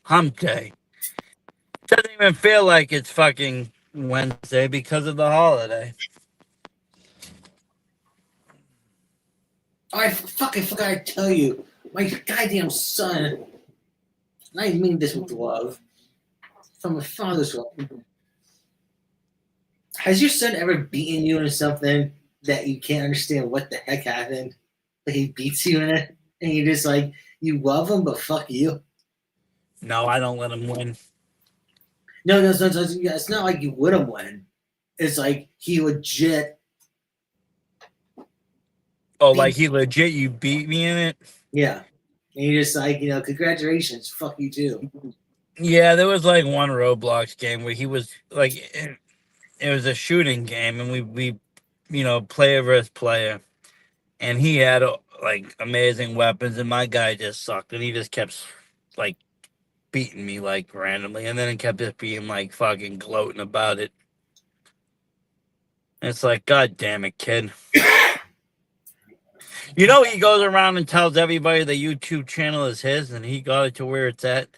hump day. Doesn't even feel like it's fucking Wednesday because of the holiday. Oh, I fucking forgot to tell you. My goddamn son, and I mean this with love, from a father's love. Has your son ever beaten you in something that you can't understand what the heck happened? That he beats you in it, and you just like, you love him, but fuck you? No, I don't let him win. No, it's not like you would him win. It's like he legit. Oh, like he legit, you beat me in it? Yeah. And you're just like, congratulations, fuck you too. Yeah, there was like one Roblox game where he was like, it was a shooting game, and we player versus player, and he had like amazing weapons, and my guy just sucked, and he just kept like beating me like randomly, and then it kept just being like fucking gloating about it. And it's like, God damn it, kid. He goes around and tells everybody the YouTube channel is his, and he got it to where it's at.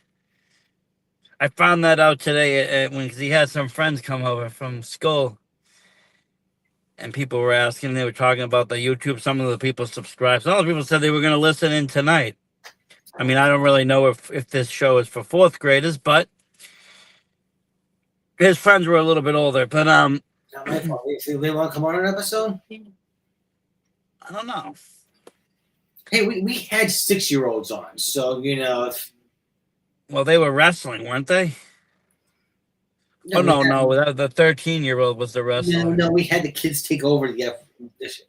I found that out today because he had some friends come over from school, and people were asking. They were talking about the YouTube. Some of the people subscribed. Some of the people said they were going to listen in tonight. I mean, I don't really know if this show is for 4th graders, but his friends were a little bit older. But Not my fault. If they want to come on an episode, I don't know. hey, we had 6-year-olds on, so if. Well, they were wrestling, weren't they? No, the 13-year-old was the wrestler. No, we had the kids take over to get this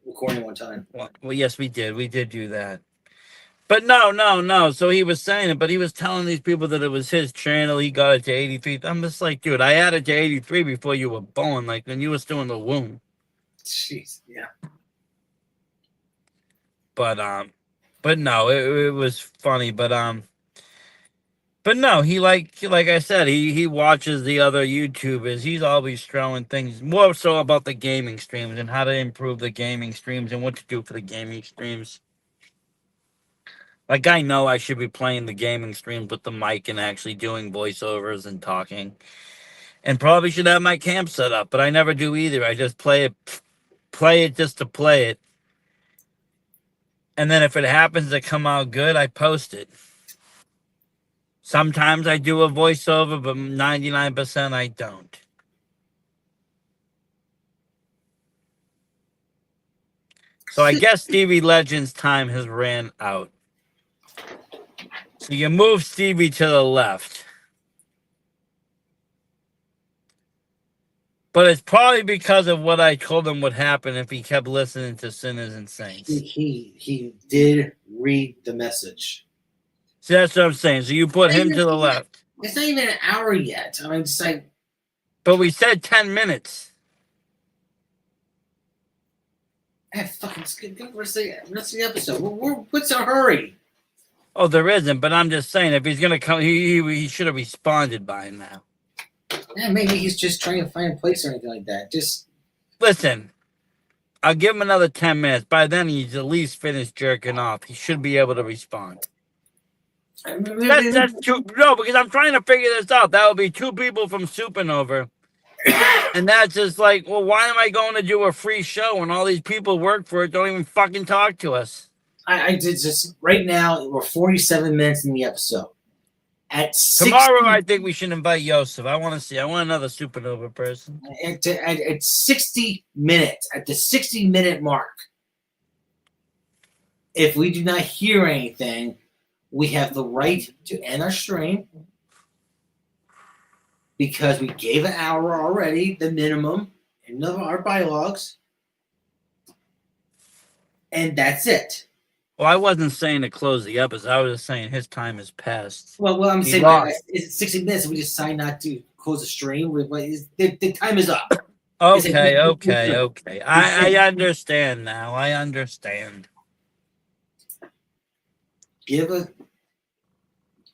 recording one time. Well, yes, we did. We did do that. But no. So he was saying it, but he was telling these people that it was his channel. He got it to 83. I'm just like, dude, I added to 83 before you were born, like when you were still in the womb. Jeez, yeah. But no, it was funny. But But no, like I said, he watches the other YouTubers. He's always throwing things more so about the gaming streams and how to improve the gaming streams and what to do for the gaming streams. Like I know I should be playing the gaming streams with the mic and actually doing voiceovers and talking. And probably should have my cam set up, but I never do either. I just play it just to play it. And then if it happens to come out good, I post it. Sometimes I do a voiceover, but 99% I don't. So I guess Stevie Legend's time has ran out. So you move Stevie to the left. But it's probably because of what I told him would happen if he kept listening to Sinners and Saints. He did read the message. See, that's what I'm saying. So you put him to the left. It's not even an hour yet. I mean, it's like. But we said 10 minutes. Fucking skip the rest of the episode. What's our hurry? Oh, there isn't. But I'm just saying, if he's gonna come, he should have responded by now. Yeah, maybe he's just trying to find a place or anything like that. Just listen. I'll give him another 10 minutes. By then, he's at least finished jerking off. He should be able to respond. That's two. No, because I'm trying to figure this out. That would be two people from Supernova. And that's just like, well, why am I going to do a free show when all these people work for it don't even fucking talk to us? I did just right now. We're 47 minutes in the episode. At 60, tomorrow, I think we should invite Yosef. I want another Supernova person. At 60 minutes, at the 60-minute mark, if we do not hear anything, we have the right to end our stream because we gave an hour already, the minimum, in our bylaws, and that's it. Well, I wasn't saying to close the episode. I was just saying his time has passed. Well, I'm saying it's 60 minutes. We just decide not to close the stream. The time is up. Okay. I understand now. I understand. Give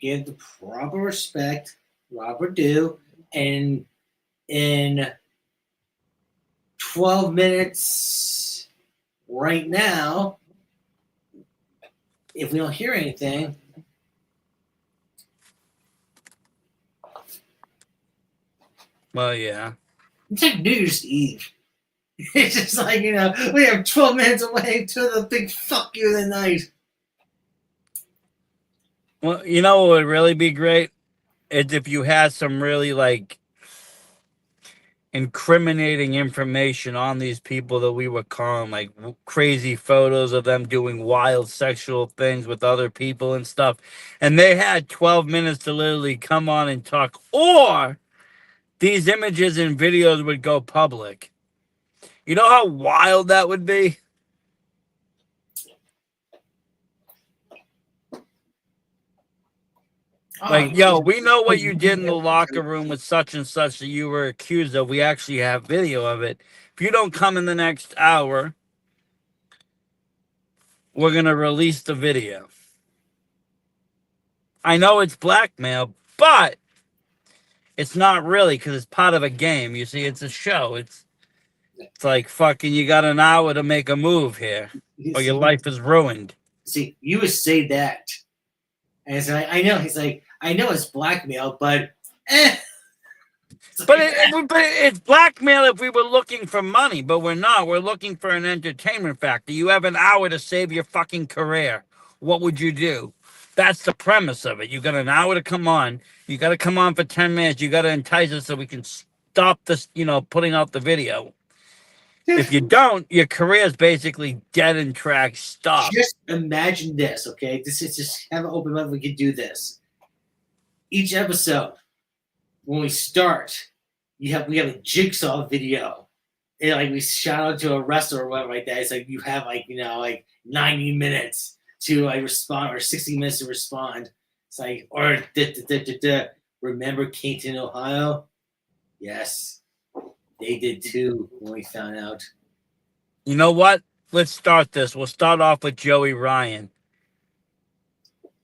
the proper respect, proper due, and in 12 minutes right now, if we don't hear anything, well, yeah, it's like New Year's Eve. It's just like, we have 12 minutes away to the big fuck you of the night. Well, you know what would really be great is if you had some really incriminating information on these people that we were calling, like crazy photos of them doing wild sexual things with other people and stuff. And they had 12 minutes to literally come on and talk, or these images and videos would go public. You know how wild that would be? Like, yo, we know what you did in the locker room with such and such that you were accused of. We actually have video of it. If you don't come in the next hour, we're going to release the video. I know it's blackmail, but it's not really because it's part of a game. You see, it's a show. It's like fucking you got an hour to make a move here or your life is ruined. See, you would say that. And it's like, I know. He's like, I know it's blackmail, but But it's blackmail if we were looking for money, but we're not. We're looking for an entertainment factor. You have an hour to save your fucking career. What would you do? That's the premise of it. You got an hour to come on. You got to come on for 10 minutes. You got to entice us so we can stop this, putting out the video. If you don't, your career is basically dead in tracks. Stop. Just imagine this, okay? This is just have an open mind. We could do this. Each episode, when we start, we have a jigsaw video, and like we shout out to a wrestler or whatever like that. It's like you have 90 minutes to respond, or 60 minutes to respond. It's like, or remember Canton, Ohio? Yes, they did too when we found out. You know what? Let's start this. We'll start off with Joey Ryan.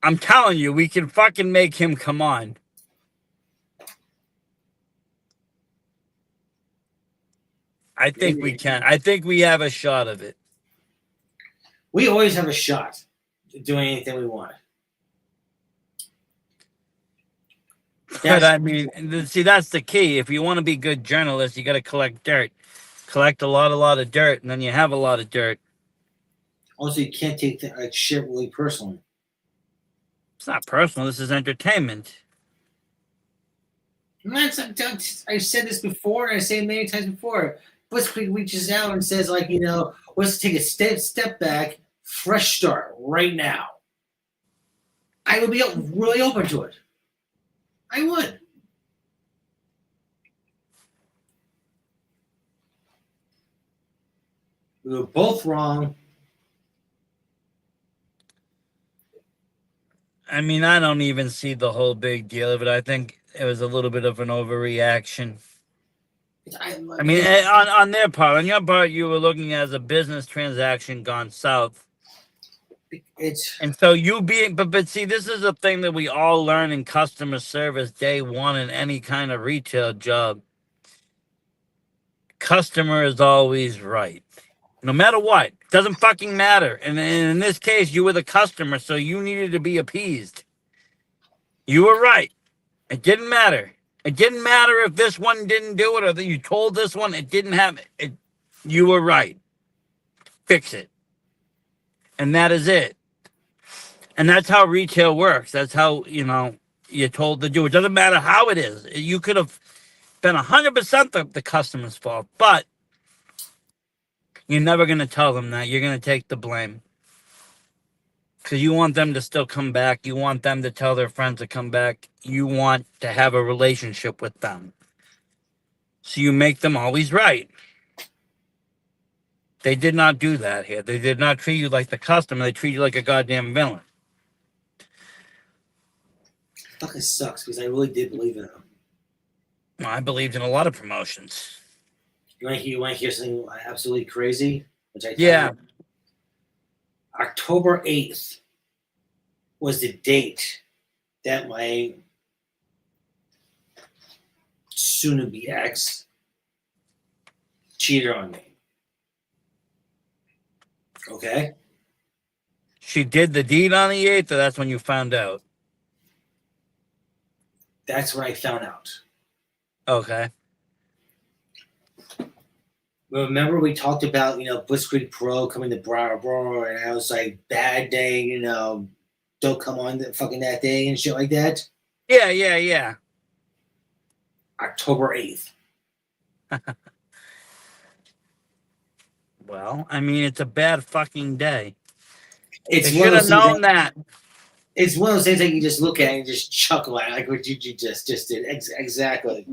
I'm telling you, we can fucking make him come on. I think we can. I think we have a shot of it. We always have a shot at doing anything we want. But I mean, see, that's the key. If you want to be good journalists, you got to collect dirt. Collect a lot of dirt, and then you have a lot of dirt. Also, you can't take shit really personally. It's not personal. This is entertainment. I've said this before, and I say it many times before. Blitzkrieg reaches out and says, like, let's take a step back, fresh start right now. I would be really open to it. I would. We were both wrong. I mean, I don't even see the whole big deal of it. I think it was a little bit of an overreaction. I mean, on their part. On your part, you were looking at it as a business transaction gone south. And so you being, but see, this is a thing that we all learn in customer service day one in any kind of retail job. Customer is always right. No matter what. Doesn't fucking matter. And in this case, you were the customer, so you needed to be appeased. You were right. It didn't matter. It didn't matter if this one didn't do it or that you told this one it didn't have it. You were right. Fix it. And that is it. And that's how retail works. That's how, you're told to do it. It doesn't matter how it is. You could have been 100% the customer's fault, but you're never going to tell them that. You're going to take the blame. Because you want them to still come back. You want them to tell their friends to come back. You want to have a relationship with them. So you make them always right. They did not do that here. They did not treat you like the customer. They treat you like a goddamn villain. Fucking sucks because I really did believe in them. Well, I believed in a lot of promotions. You want to hear something absolutely crazy? Yeah. October 8th was the date that my soon-to-be ex cheated on me. Okay? She did the deed on the 8th, or that's when you found out? That's when I found out. Okay. Remember we talked about, Blitzkrieg Pro coming to Brattleboro, and I was like, bad day, don't come on that day and shit like that? Yeah. October 8th. Well, I mean, it's a bad fucking day. They should have known that. It's one of those things that you just look at and just chuckle at, like what you just did. Exactly.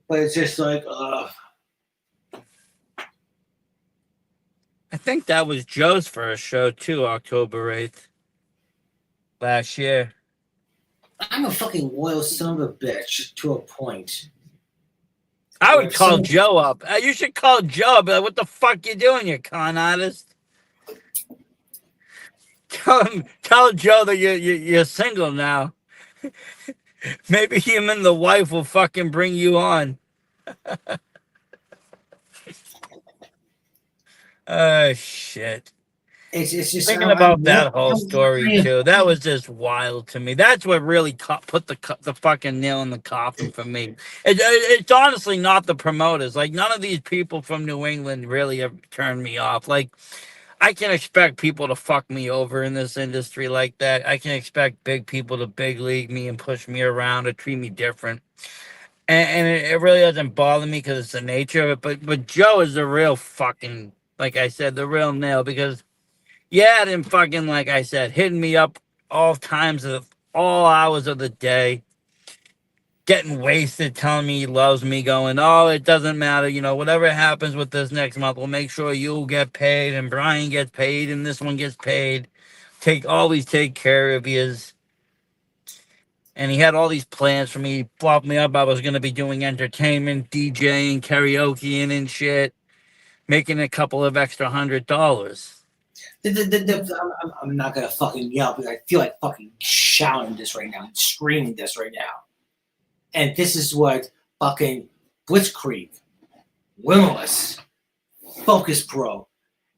But it's just like, ugh. I think that was Joe's first show, too, October 8th. Last year. I'm a fucking loyal son of a bitch to a point. I would call Joe up. You should call Joe. Be like, what the fuck you doing, you con artist? Tell Joe that you're single now. Maybe him and the wife will fucking bring you on. Oh, shit. It's just thinking about that whole story too. That was just wild to me. That's what really put the fucking nail in the coffin for me. It's honestly not the promoters. Like, none of these people from New England really have turned me off. Like, I can expect people to fuck me over in this industry like that. I can expect big people to big league me and push me around or treat me different. And it really doesn't bother me because it's the nature of it. But Joe is the real fucking, like I said, the real nail, because then fucking, like I said, hitting me up all hours of the day, getting wasted, telling me he loves me, going, oh, it doesn't matter, whatever happens with this next month, we'll make sure you'll get paid, and Brian gets paid, and this one gets paid. Always take care of his. And he had all these plans for me. He flopped me up. I was going to be doing entertainment, DJing, karaoke, and shit, making a couple of extra $100. I'm not gonna fucking yell because I feel like fucking shouting this right now, screaming this right now. And this is what fucking Blitzkrieg, Limitless, Focus Pro,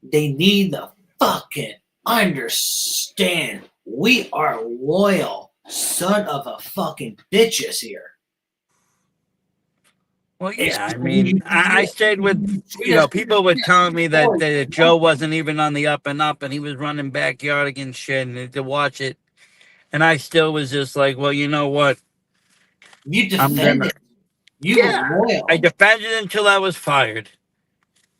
they need to fucking understand we are loyal son of a fucking bitches here. Well, yeah, I mean, I stayed with, people were telling me that Joe wasn't even on the up and up and he was running backyard against shit and to watch it. And I still was just like, well, you know what? You I'm gonna, defended. You were loyal. I defended until I was fired.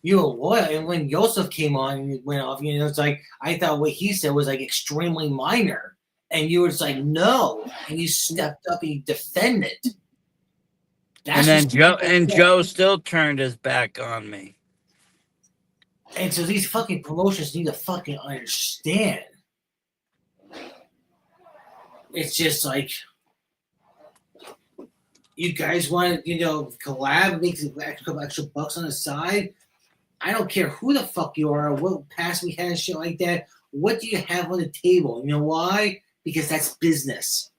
You were loyal. And when Joseph came on and went off, it's like, I thought what he said was like extremely minor. And you were just like, no. And you stepped up and you defended. And then Joe still turned his back on me. And so these fucking promotions need to fucking understand. It's just like, you guys want to, collab, make a couple extra bucks on the side. I don't care who the fuck you are, what past we had, shit like that. What do you have on the table? You know why? Because that's business.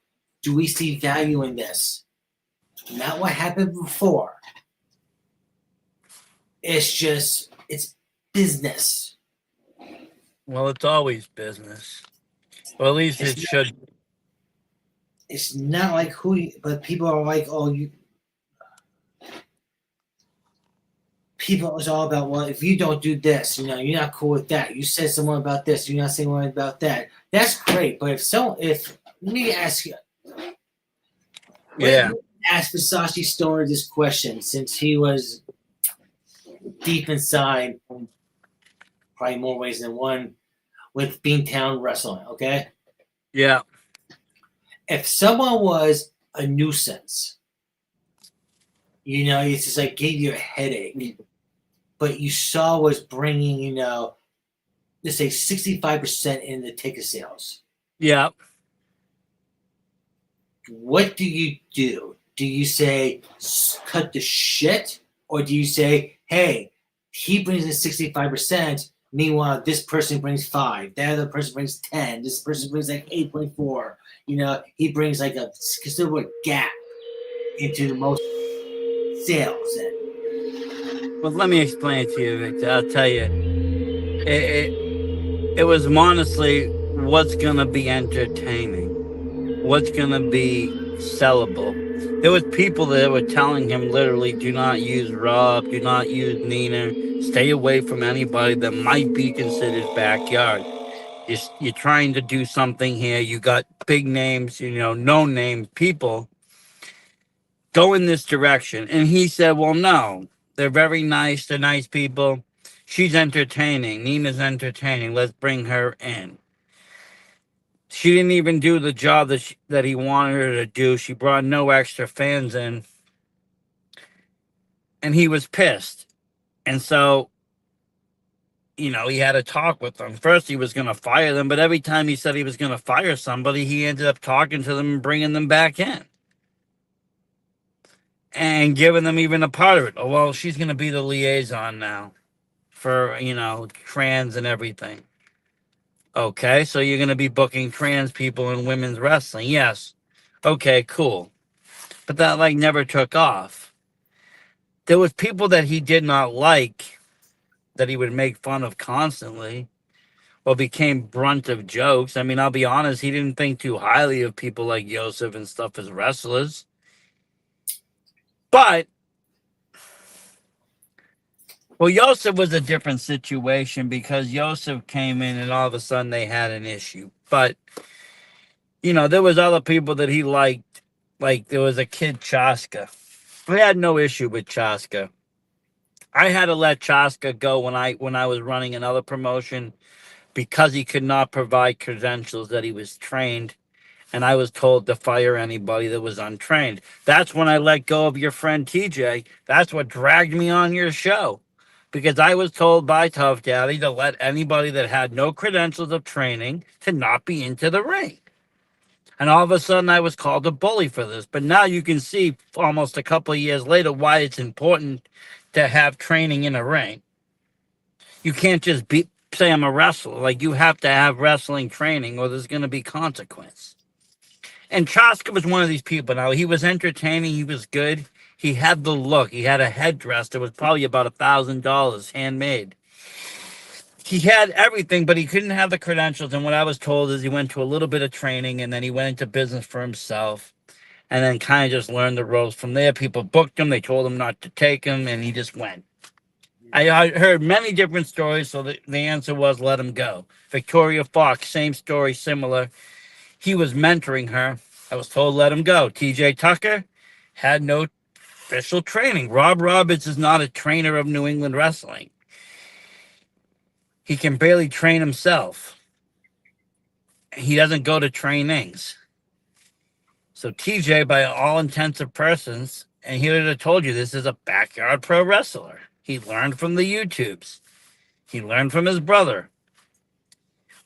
Do we see value in this? Not what happened before. It's business. Well, it's always business. Well, at least it should. It's not like but people are like, oh, people is all about, well, if you don't do this, you're not cool with that. You said someone about this, you're not saying one about that. That's great, but let me ask you. Yeah. Ask Versace Stoner this question since he was deep inside, probably more ways than one, with Beantown Wrestling, okay? Yeah. If someone was a nuisance, it's just like gave you a headache, but you saw was bringing, let's say 65% in the ticket sales. Yeah. What do you do? Do you say cut the shit, or do you say, hey, he brings in 65%, meanwhile this person brings 5, that other person brings 10, this person brings like 8.4. He brings like a considerable gap into the most sales. Well, let me explain it to you, Victor. I'll tell you, it was honestly what's gonna be entertaining, what's gonna be sellable. There was people that were telling him literally, do not use Rob, do not use Nina, stay away from anybody that might be considered backyard. You're trying to do something here. You got big names, no-name people. Go in this direction. And he said, well, no, they're very nice. They're nice people. She's entertaining. Nina's entertaining. Let's bring her in. She didn't even do the job that he wanted her to do. She brought no extra fans in. And he was pissed. And so, he had to talk with them. First, he was going to fire them. But every time he said he was going to fire somebody, he ended up talking to them and bringing them back in. And giving them even a part of it. Oh, well, she's going to be the liaison now for, trans and everything. Okay, so you're going to be booking trans people in women's wrestling. Yes. Okay, cool. But that, never took off. There was people that he did not like that he would make fun of constantly or became brunt of jokes. I mean, I'll be honest, he didn't think too highly of people like Yosef and stuff as wrestlers. But, well, Yosef was a different situation because Yosef came in and all of a sudden they had an issue. But, there was other people that he liked. Like, there was a kid, Chaska. I had no issue with Chaska. I had to let Chaska go when I was running another promotion because he could not provide credentials that he was trained. And I was told to fire anybody that was untrained. That's when I let go of your friend TJ. That's what dragged me on your show. Because I was told by Tough Daddy to let anybody that had no credentials of training to not be into the ring. And all of a sudden I was called a bully for this. But now you can see almost a couple of years later why it's important to have training in a ring. You can't just say I'm a wrestler. Like, you have to have wrestling training or there's going to be consequence. And Chaska was one of these people. Now, he was entertaining. He was good. He had the look. He had a headdress that was probably about $1,000 handmade. He had everything, but he couldn't have the credentials. And what I was told is he went to a little bit of training and then he went into business for himself and then kind of just learned the ropes from there. People booked him. They told him not to take him and he just went. I heard many different stories, so the answer was let him go. Victoria Fox, same story, similar. He was mentoring her. I was told let him go. TJ Tucker had no official training. Rob Roberts is not a trainer of New England wrestling. He can barely train himself. He doesn't go to trainings. So TJ, by all intents and persons, and he would have told you this is a backyard pro wrestler. He learned from the YouTubes. He learned from his brother.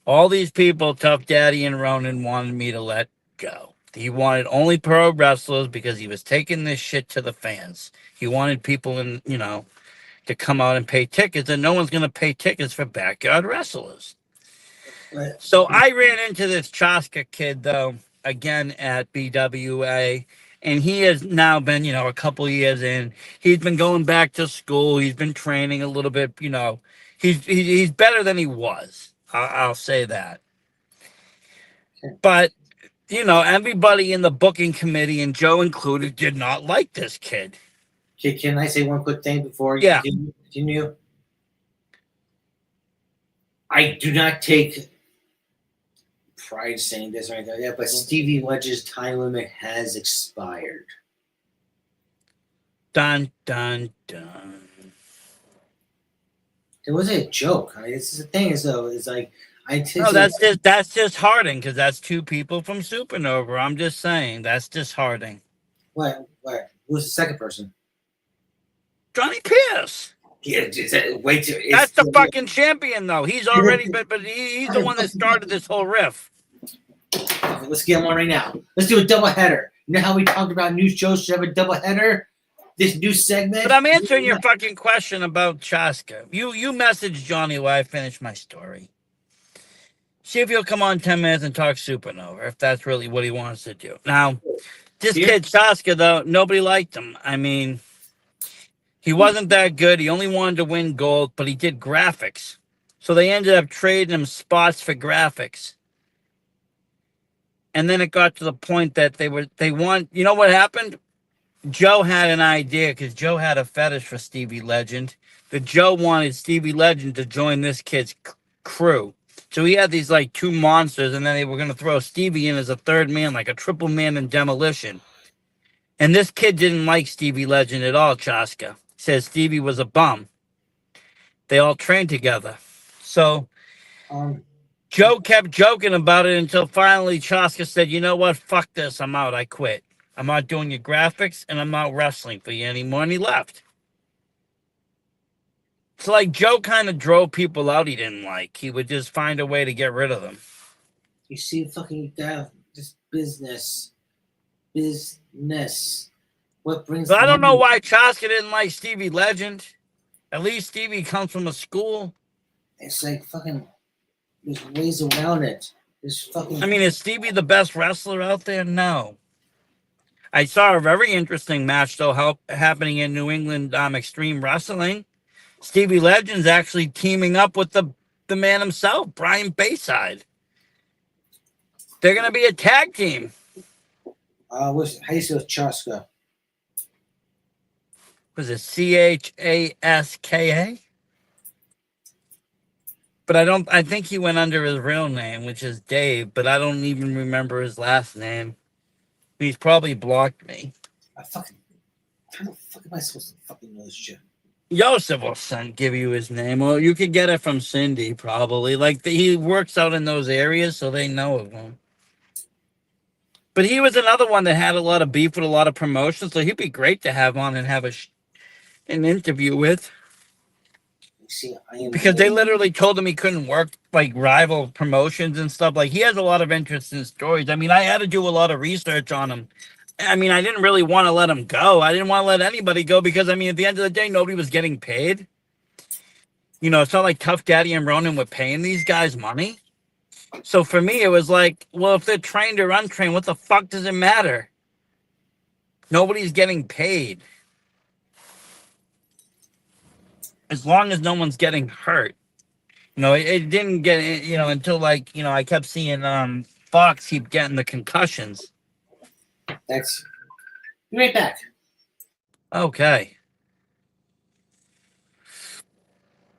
All these people, Tough Daddy and Ronan, wanted me to let go. He wanted only pro wrestlers because he was taking this shit to the fans. He wanted people to come out and pay tickets, and no one's going to pay tickets for backyard wrestlers. So I ran into this Chaska kid, though, again at BWA, and he has now been, a couple years in. He's been going back to school. He's been training a little bit, He's better than he was. I'll say that. But, everybody in the booking committee, and Joe included, did not like this kid. Can I say one quick thing before you continue? I do not take pride saying this or anything like that, but Stevie Wedge's time limit has expired. Dun, dun, dun. It wasn't a joke. I mean, this is the thing is though, it's like no, that's disheartening because that's two people from Supernova. I'm just saying that's disheartening. What? Who's the second person? Johnny Pierce. Yeah, that's the fucking champion though. He's already but he's the one that started this whole riff. Okay, let's get him on right now. Let's do a double header. You know how we talked about new shows should have a double header? This new segment. But I'm answering your fucking question about Chaska. You messaged Johnny while I finished my story. See if he'll come on 10 minutes and talk Supernova, if that's really what he wants to do. Now, this kid Chaska, though, nobody liked him. I mean, he wasn't that good. He only wanted to win gold, but he did graphics. So they ended up trading him spots for graphics. And then it got to the point that they want, you know what happened? Joe had an idea because Joe had a fetish for Stevie Legend. That Joe wanted Stevie Legend to join this kid's crew. So he had these like two monsters, and then they were going to throw Stevie in as a third man, like a triple man in Demolition. And this kid didn't like Stevie Legend at all, Chaska. Says Stevie was a bum. They all trained together. So Joe kept joking about it until finally Chaska said, you know what? Fuck this. I'm out. I quit. I'm not doing your graphics, and I'm not wrestling for you anymore. And he left. So, like, Joe kind of drove people out he didn't like. He would just find a way to get rid of them. You see, fucking this business. What brings? But I don't know why Chaska didn't like Stevie Legend. At least Stevie comes from a school. It's like fucking. There's ways around it. There's fucking. I mean, is Stevie the best wrestler out there? No. I saw a very interesting match, though, happening in New England Extreme Wrestling. Stevie Legend's actually teaming up with the man himself, Brian Bayside. They're going to be a tag team. How do you say Chaska? Was it Chaska? But I think he went under his real name, which is Dave, but I don't even remember his last name. He's probably blocked me. How the fuck am I supposed to fucking know this shit? Joseph will give you his name. Well, you could get it from Cindy, probably. Like, he works out in those areas, so they know of him. But he was another one that had a lot of beef with a lot of promotions, so he'd be great to have on and have an interview with. See, because they literally told him he couldn't work like rival promotions and stuff. Like, he has a lot of interesting stories. I mean, I had to do a lot of research on him. I mean, I didn't really want to let him go. I didn't want to let anybody go because, I mean, at the end of the day, nobody was getting paid. it's not like Tough Daddy and Ronan were paying these guys money. So for me, it was like, well, if they're trained or untrained, what the fuck does it matter? Nobody's getting paid. As long as no one's getting hurt. It didn't get, until like, I kept seeing Fox keep getting the concussions. That's be right back. Okay.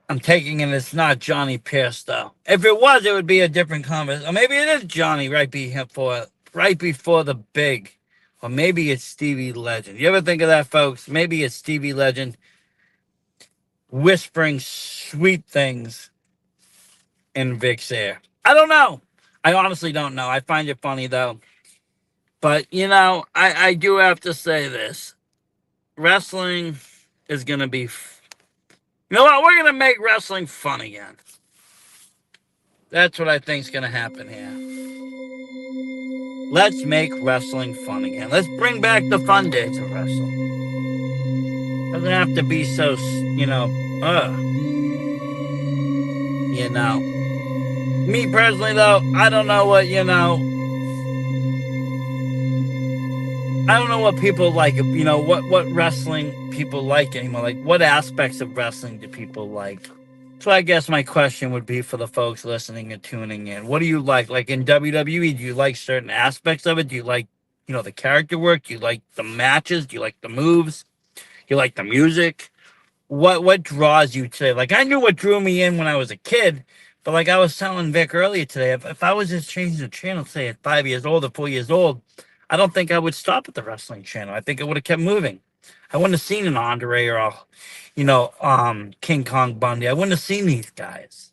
I'm taking it it's not Johnny Pierce, though. If it was, it would be a different conversation. Or maybe it is Johnny right before the big. Or maybe it's Stevie Legend. You ever think of that, folks? Maybe it's Stevie Legend whispering sweet things in Vic's ear. I don't know. I honestly don't know. I find it funny, though. But, I do have to say this. Wrestling is going to be... You know what? We're going to make wrestling fun again. That's what I think is going to happen here. Let's make wrestling fun again. Let's bring back the fun days of wrestling. Doesn't have to be so, ugh. Me personally, though, I don't know what, I don't know what people like, what wrestling people like anymore. Like, what aspects of wrestling do people like? So I guess my question would be for the folks listening and tuning in. What do you like? Like in WWE, do you like certain aspects of it? Do you like, the character work? Do you like the matches? Do you like the moves? Do you like the music? What draws you today? Like, I knew what drew me in when I was a kid, but like I was telling Vic earlier today, if I was just changing the channel, say at 5 years old or 4 years old, I don't think I would stop at the wrestling channel. I think it would have kept moving. I wouldn't have seen an Andre or King Kong Bundy. I wouldn't have seen these guys.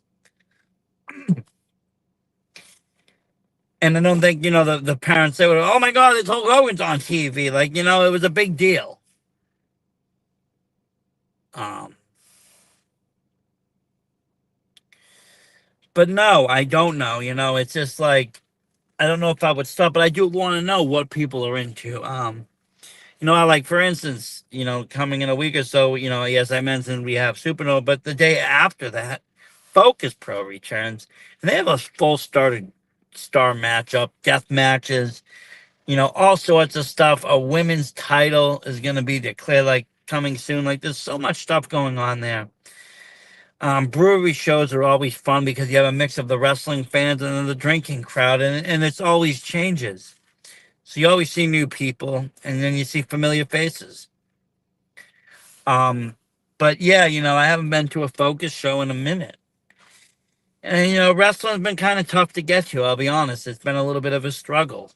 And I don't think, the parents, they would, oh my God, this Hulk Hogan's on TV. Like, it was a big deal. But no, I don't know. It's just like, I don't know if I would stop, but I do want to know what people are into. I like, for instance, coming in a week or so, yes, I mentioned we have Supernova, but the day after that, Focus Pro returns, and they have a full star matchup, death matches, all sorts of stuff. A women's title is going to be declared, like, coming soon. Like, there's so much stuff going on there. Brewery shows are always fun because you have a mix of the wrestling fans and then the drinking crowd, and it's always changes. So you always see new people, and then you see familiar faces. But yeah, I haven't been to a Focus show in a minute. And, wrestling's been kind of tough to get to, I'll be honest. It's been a little bit of a struggle.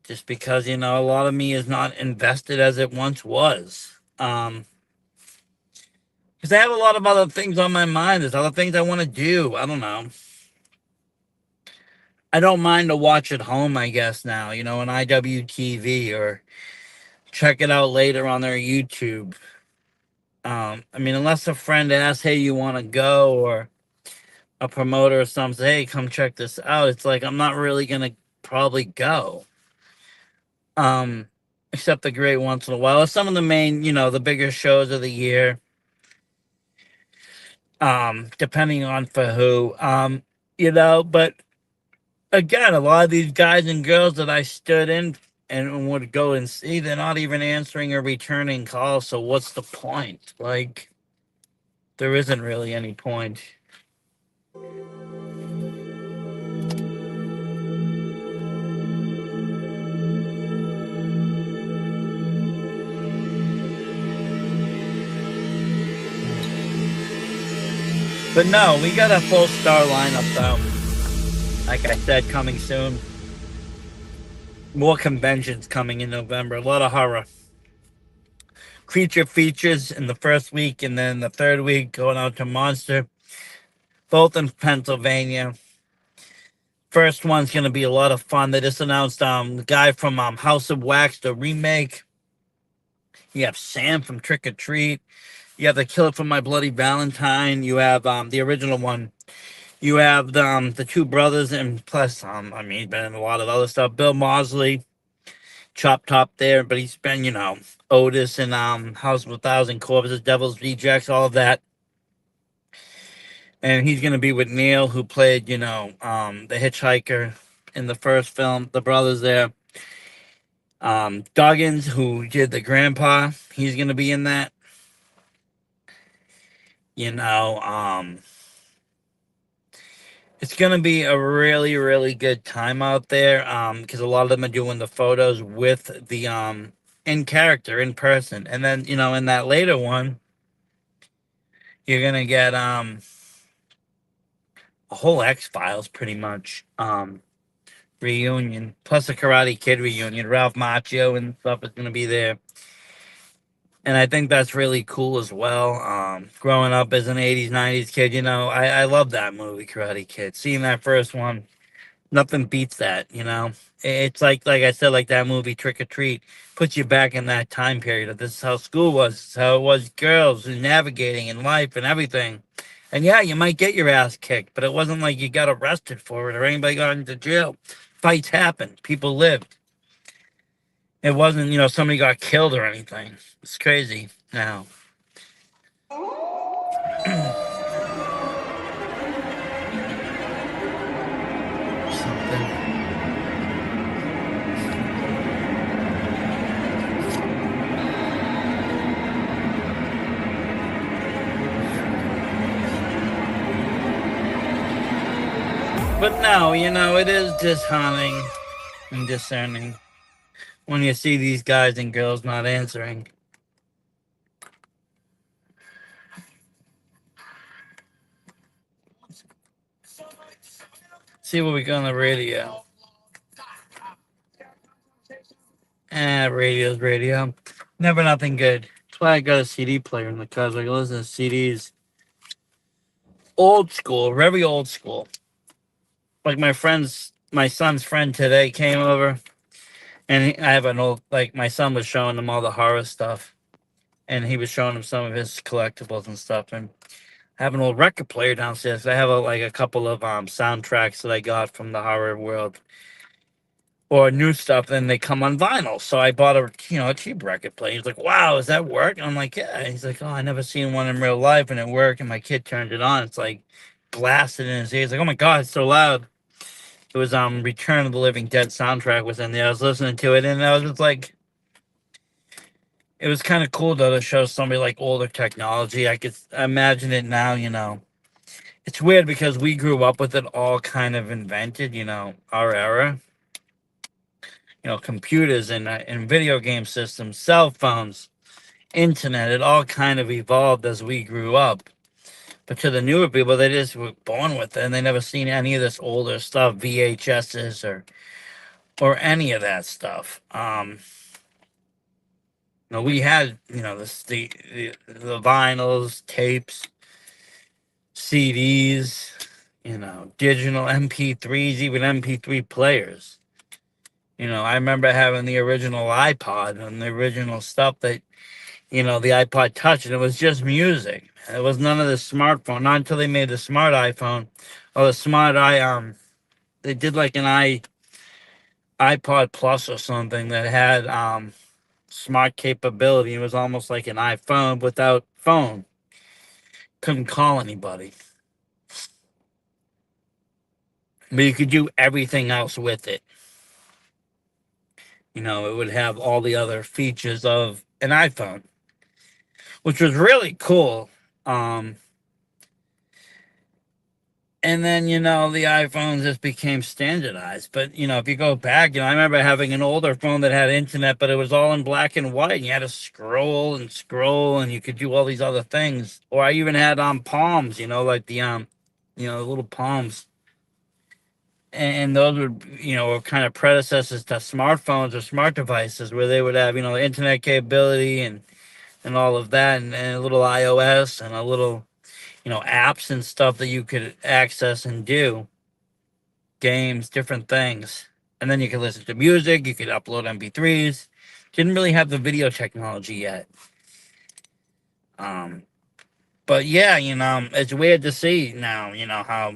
Just because, a lot of me is not invested as it once was. Because I have a lot of other things on my mind. There's other things I want to do. I don't know. I don't mind to watch at home, I guess, now, on IWTV, or check it out later on their YouTube. Unless a friend asks, hey, you want to go, or a promoter or something says, hey, come check this out, it's like I'm not really going to probably go. Except the great once in a while. Some of the main, the bigger shows of the year. Depending on for who. But again, a lot of these guys and girls that I stood in and would go and see, they're not even answering or returning calls. So what's the point? Like, there isn't really any point. But no, we got a full star lineup, though. Like I said, coming soon. More conventions coming in November. A lot of horror. Creature features in the first week, and then the third week going out to Monster. Both in Pennsylvania. First one's going to be a lot of fun. They just announced the guy from House of Wax, the remake. You have Sam from Trick or Treat. You have the Killer from My Bloody Valentine. You have the original one. You have the two brothers, and plus, he's been in a lot of other stuff. Bill Mosley, Chop Top there, but he's been, Otis and House of a Thousand Corpses, Devil's Rejects, all of that. and he's gonna be with Neil, who played, the hitchhiker in the first film. The brothers there. Duggins, who did the grandpa, he's gonna be in that. You know, it's gonna be a really, really good time out there. Because a lot of them are doing the photos with the in character, in person, and then in that later one, you're gonna get a whole X Files pretty much reunion, plus a Karate Kid reunion. Ralph Macchio and stuff is gonna be there, and I think that's really cool as well. Growing up as an '80s, '90s kid, I love that movie, Karate Kid. Seeing that first one, nothing beats that. It's like I said, like that movie Trick or Treat puts you back in that time period of this is how school was, this is how it was girls and navigating in life and everything. And yeah, you might get your ass kicked, but it wasn't like you got arrested for it or anybody got into jail. Fights happened, people lived. It wasn't, somebody got killed or anything. It's crazy now. Something. But no, it is disheartening and discerning when you see these guys and girls not answering. See what we got on the radio. Radio's radio. Never nothing good. That's why I got a CD player in the car. So I can listen to CDs. Old school, very old school. Like my son's friend today came over, and I have an old, like my son was showing him all the horror stuff, and he was showing him some of his collectibles and stuff, and I have an old record player downstairs. I have like a couple of soundtracks that I got from the horror world or new stuff, and they come on vinyl. So I bought a cheap record player. He's like, "Wow, does that work?" And I'm like, "Yeah." He's like, "Oh, I never seen one in real life, and it worked." And my kid turned it on. It's like blasted in his ears. Like, "Oh my god, it's so loud." It was Return of the Living Dead soundtrack was in there. I was listening to it, and I was just like, it was kind of cool though to show somebody like older technology. I could imagine it now. It's weird because we grew up with it all kind of invented, our era. Computers and video game systems, cell phones, internet, it all kind of evolved as we grew up. But to the newer people, they just were born with it and they never seen any of this older stuff, VHSs or any of that stuff. We had, the vinyls, tapes, CDs, digital MP3s, even MP3 players. I remember having the original iPod and the original stuff that, the iPod Touch, and it was just music. It was none of the smartphone, not until they made the smart iPhone or the smart they did like an iPod Plus or something that had smart capability. It was almost like an iPhone without phone. Couldn't call anybody. But you could do everything else with it. It would have all the other features of an iPhone, which was really cool. Um, and then, the iPhones just became standardized. But, if you go back, I remember having an older phone that had internet, but it was all in black and white. And you had to scroll and scroll, and you could do all these other things. Or I even had palms, like the little palms. And those were kind of predecessors to smartphones or smart devices where they would have, internet capability and all of that, and a little iOS and a little, apps and stuff that you could access and do, games, different things. And then you could listen to music, you could upload MP3s. Didn't really have the video technology yet. But yeah, it's weird to see now, how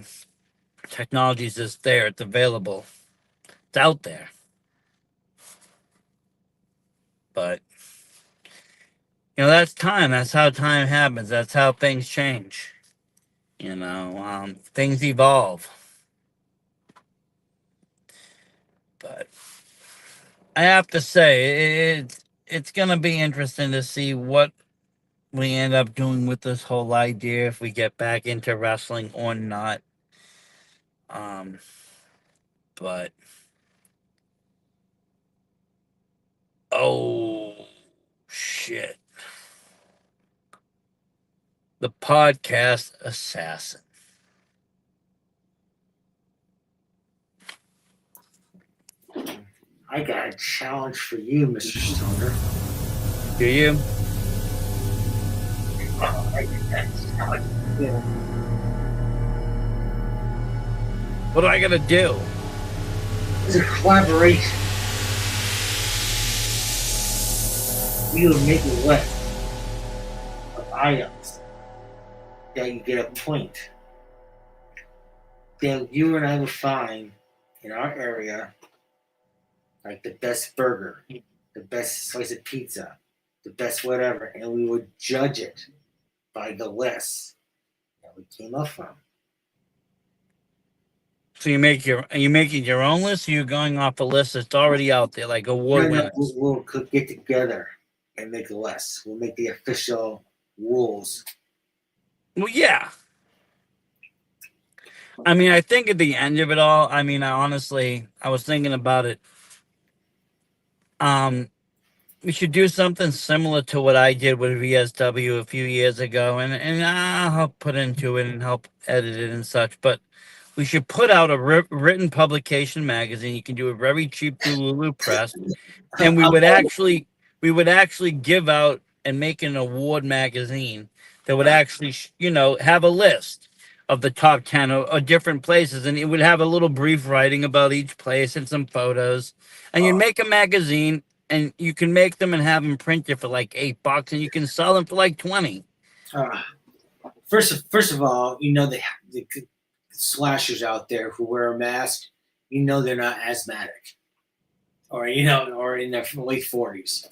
technology is just there, it's available, it's out there. But that's time. That's how time happens. That's how things change. Things evolve. But I have to say, it's gonna be interesting to see what we end up doing with this whole idea, if we get back into wrestling or not. Um, but oh shit, the podcast assassin. I got a challenge for you, Mr. Stoner. Do you? Yeah. What do I gotta do? It's a collaboration. We will make a list of items that you get a point. Then you and I will find in our area like the best burger, the best slice of pizza, the best whatever, and we would judge it by the list that we came up from. So are you making your own list, or you going off a list that's already out there, like award No, winners? we'll get together and make a list. We'll make the official rules. Well, yeah. I mean, I think at the end of it all, I mean, I was thinking about it. We should do something similar to what I did with VSW a few years ago, and I'll help put into it and help edit it and such. But we should put out a written publication magazine. You can do it very cheap through Lulu Press, and we would actually give out and make an award magazine that would actually have a list of the top 10 or different places, and it would have a little brief writing about each place and some photos, and you'd make a magazine, and you can make them and have them printed for like $8, and you can sell them for like 20. First of all, the slashers out there who wear a mask, they're not asthmatic, or or in their late 40s.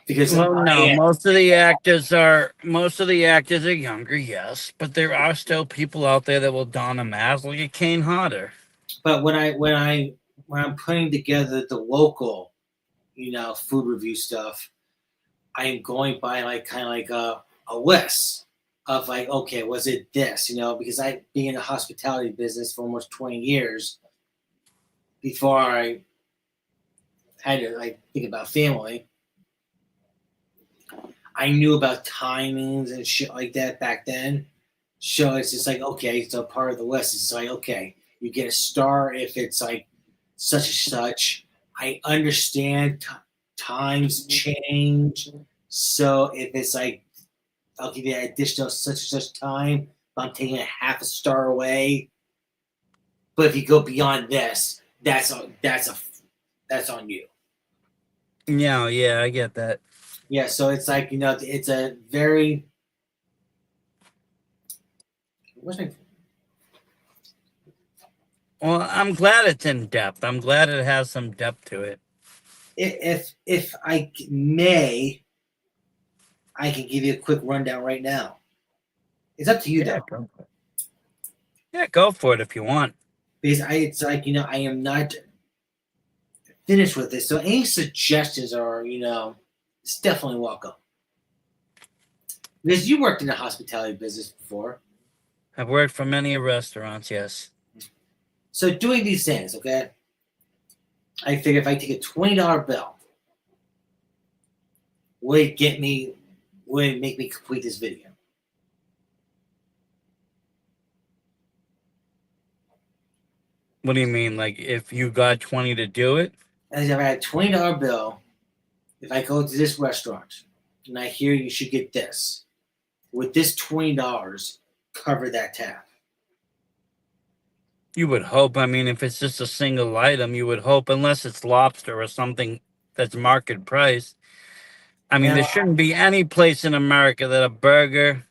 Because most of the actors are younger, yes, but there are still people out there that will don a mask, like a Kane Hodder. But when I'm putting together the local, food review stuff, I am going by a list of like, okay, was it this? Because I've been in the hospitality business for almost 20 years before I had to think about family. I knew about timings and shit like that back then. So it's just like, okay, so part of the list is like, okay, you get a star if it's like such and such. I understand times change. So if it's like, I'll give you an additional such and such time, but I'm taking a half a star away. But if you go beyond this, that's on you. Yeah, I get that. Yeah, so it's like, it's a very Well, I'm glad it's in depth. I'm glad it has some depth to it. If I may, I can give you a quick rundown right now. It's up to you, though. Go for it. Yeah, go for it if you want. Because it's like, I am not finished with this. So any suggestions are, it's definitely welcome. Because you worked in the hospitality business before. I've worked for many restaurants, yes. So doing these things, okay? I figure if I take a $20 bill, would it make me complete this video? What do you mean? Like if you got 20 to do it? As if I had a $20 bill, if I go to this restaurant and I hear you should get this, would this $20 cover that tab? You would hope. I mean, if it's just a single item, you would hope, unless it's lobster or something that's market price. I mean, there shouldn't be any place in America that a burger,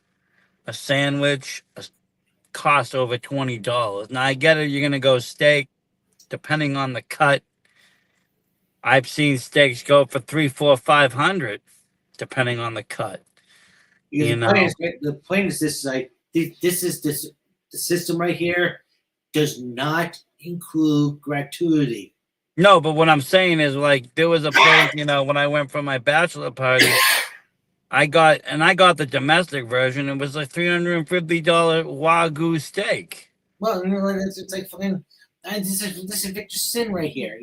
a sandwich, cost over $20. Now, I get it. You're going to go steak, depending on the cut. I've seen steaks go for $300, $400, $500, depending on the cut. The point is this: is like this the system right here does not include gratuity. No, but what I'm saying is, like, there was a place, when I went for my bachelor party, I got the domestic version. It was like $350 Wagyu steak. Well, it's like fucking. This is Victor Sin right here.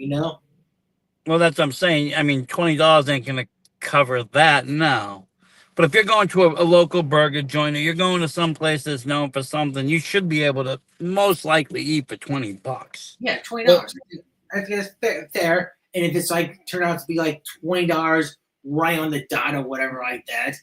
Well, that's what I'm saying. I mean, $20 ain't gonna cover that, no. But if you're going to a local burger joint, or you're going to some place that's known for something, you should be able to most likely eat for $20. Yeah, $20. I think that's fair. And if it's like turn out to be like $20 right on the dot or whatever like that.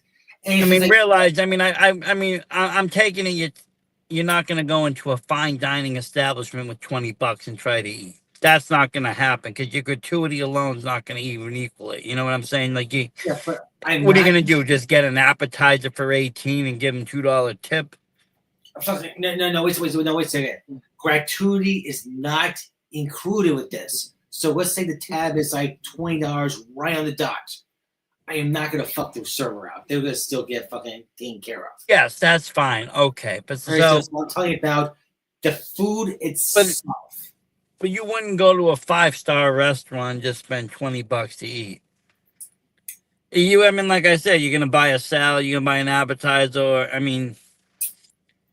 And I mean, like, realize. I mean, I'm taking it. You're not going to go into a fine dining establishment with $20 and try to eat. That's not going to happen because your gratuity alone is not going to even equal it. You know what I'm saying? Like, yeah, but what are you going to do? Just get an appetizer for $18 and give them $2 tip? No, wait a second. Gratuity is not included with this. So let's say the tab is like $20 right on the dot. I am not gonna fuck the server out. They're gonna still get fucking taken care of. Yes, that's fine. Okay, but so I'm talking about the food itself. But you wouldn't go to a 5-star restaurant and just spend $20 to eat. I mean, like I said, you're gonna buy a salad, you're gonna buy an appetizer, and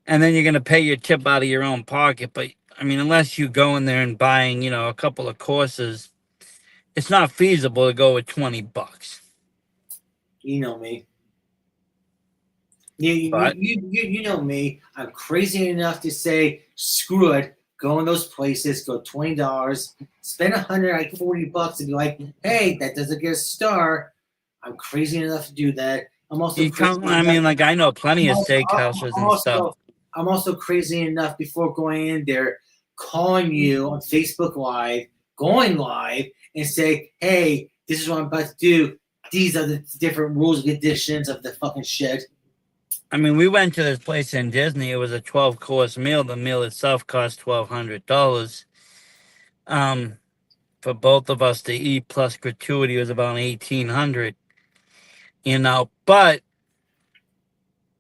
then you're gonna pay your tip out of your own pocket. But I mean, unless you go in there and buying, a couple of courses, it's not feasible to go with $20. You know me. You know me. I'm crazy enough to say, screw it. Go in those places. Go $20. Spend $140 and be like, hey, that doesn't get a star. I'm crazy enough to do that. I'm also. I know plenty of steakhouses and stuff. I'm also crazy enough before going in there, calling you on Facebook Live, going live, and say, hey, this is what I'm about to do. These are the different rules and conditions of the fucking shit. I mean, we went to this place in Disney. It was a 12-course meal. The meal itself cost $1,200. For both of us to eat plus gratuity was about $1,800. But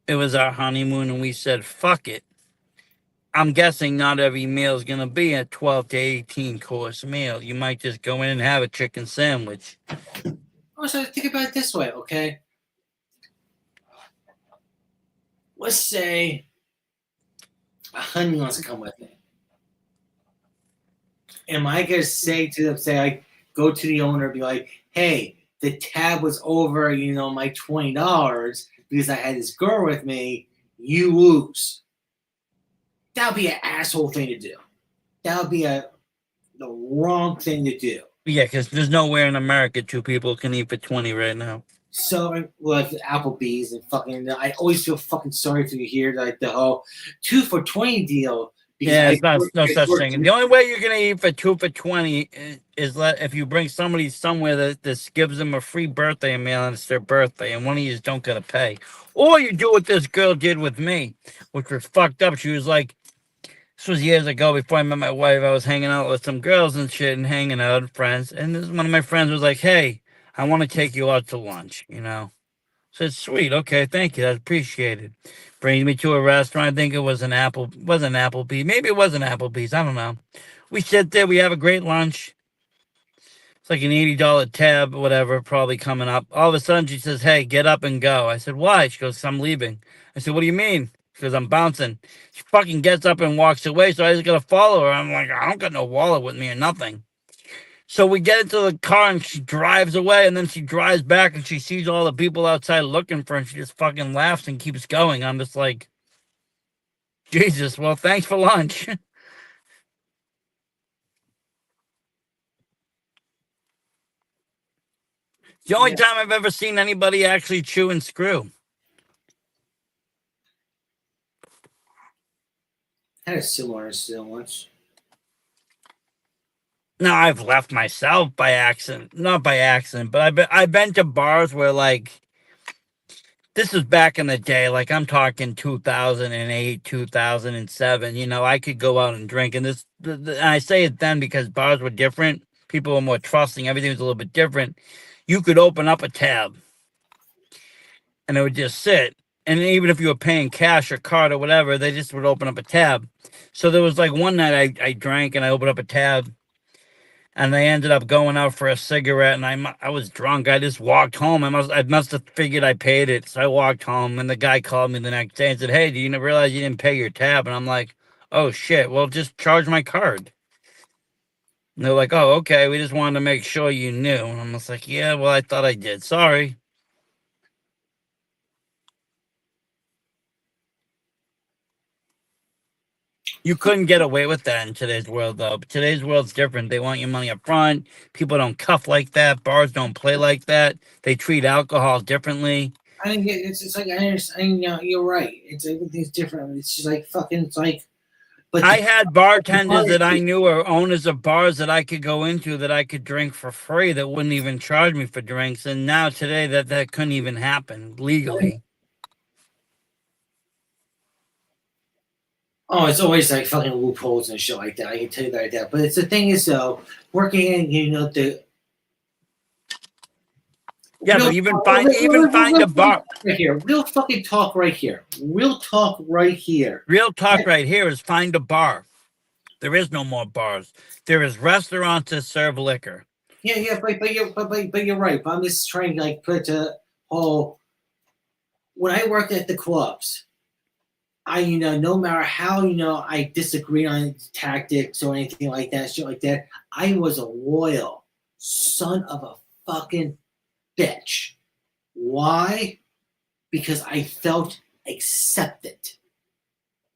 it was our honeymoon, and we said, "Fuck it." I'm guessing not every meal is gonna be a 12 to 18-course meal. You might just go in and have a chicken sandwich. Also, think about it this way, okay? Let's say a honey wants to come with me. Am I gonna say to them, I go to the owner and be like, hey, the tab was over, my $20 because I had this girl with me, you lose. That would be an asshole thing to do. That would be the wrong thing to do. Yeah, because there's nowhere in America 2 people can eat for 20 right now. So, like Applebee's and fucking, I always feel fucking sorry for you here, like the whole 2 for $20 deal. Yeah, it's no such thing. The only way you're gonna eat for 2 for $20 is if you bring somebody somewhere that gives them a free birthday meal and it's their birthday, and one of you don't gotta pay, or you do what this girl did with me, which was fucked up. She was like, this was years ago before I met my wife. I was hanging out with some girls and shit and hanging out with friends, and one of my friends was like, "Hey, I want to take you out to lunch." I said, "Sweet, okay, thank you, that's appreciated." Brings me to a restaurant. I think it was wasn't Applebee's. Maybe it wasn't Applebee's. I don't know. We sit there. We have a great lunch. It's like an $80 tab, whatever, probably coming up. All of a sudden, she says, "Hey, get up and go." I said, "Why?" She goes, "I'm leaving." I said, "What do you mean?" She goes, "I'm bouncing." She fucking gets up and walks away, so I just gotta follow her. I'm like, I don't got no wallet with me or nothing. So we get into the car and she drives away, and then she drives back and she sees all the people outside looking for her, and she just fucking laughs and keeps going. I'm just like, Jesus, well, thanks for lunch. The only time I've ever seen anybody actually chew and screw. I had a similar incident once. No, I've left myself by accident. Not by accident, but I've been to bars where, like, this was back in the day. Like, I'm talking 2008, 2007. I could go out and drink. And and I say it then because bars were different. People were more trusting. Everything was a little bit different. You could open up a tab and it would just sit. and even if you were paying cash or card or whatever, they just would open up a tab. So there was like one night I drank and I opened up a tab, and I ended up going out for a cigarette, and I was drunk. I just walked home. I must have figured I paid it, so I walked home, and the guy called me the next day and said, "Hey, do you realize you didn't pay your tab?" And I'm like, "Oh shit! Well, just charge my card." And they're like, "Oh, okay. We just wanted to make sure you knew." And I'm just like, "Yeah, well, I thought I did. Sorry." You couldn't get away with that in today's world, though. Today's world's different. They want your money up front. People don't cuff like that. Bars don't play like that. They treat alcohol differently. I think it's like I understand. You know, you're right. It's everything's different. It's just like fucking. It's like, but I the had bartenders that I knew or owners of bars that I could go into that I could drink for free that wouldn't even charge me for drinks. And now today that couldn't even happen legally. oh, it's always like fucking loopholes and shit like that. I can tell you that like that. But it's the thing is though, working in the Yeah, real but even find a bar. right here, real fucking talk right here, real talk right here. Real talk right here is find a bar. There is no more bars. There is restaurants that serve liquor. Yeah, but you're right. But I'm just trying to like put to whole. When I worked at the clubs, no matter how I disagree on tactics or anything like that, shit like that, I was a loyal son of a fucking bitch. Why? Because I felt accepted.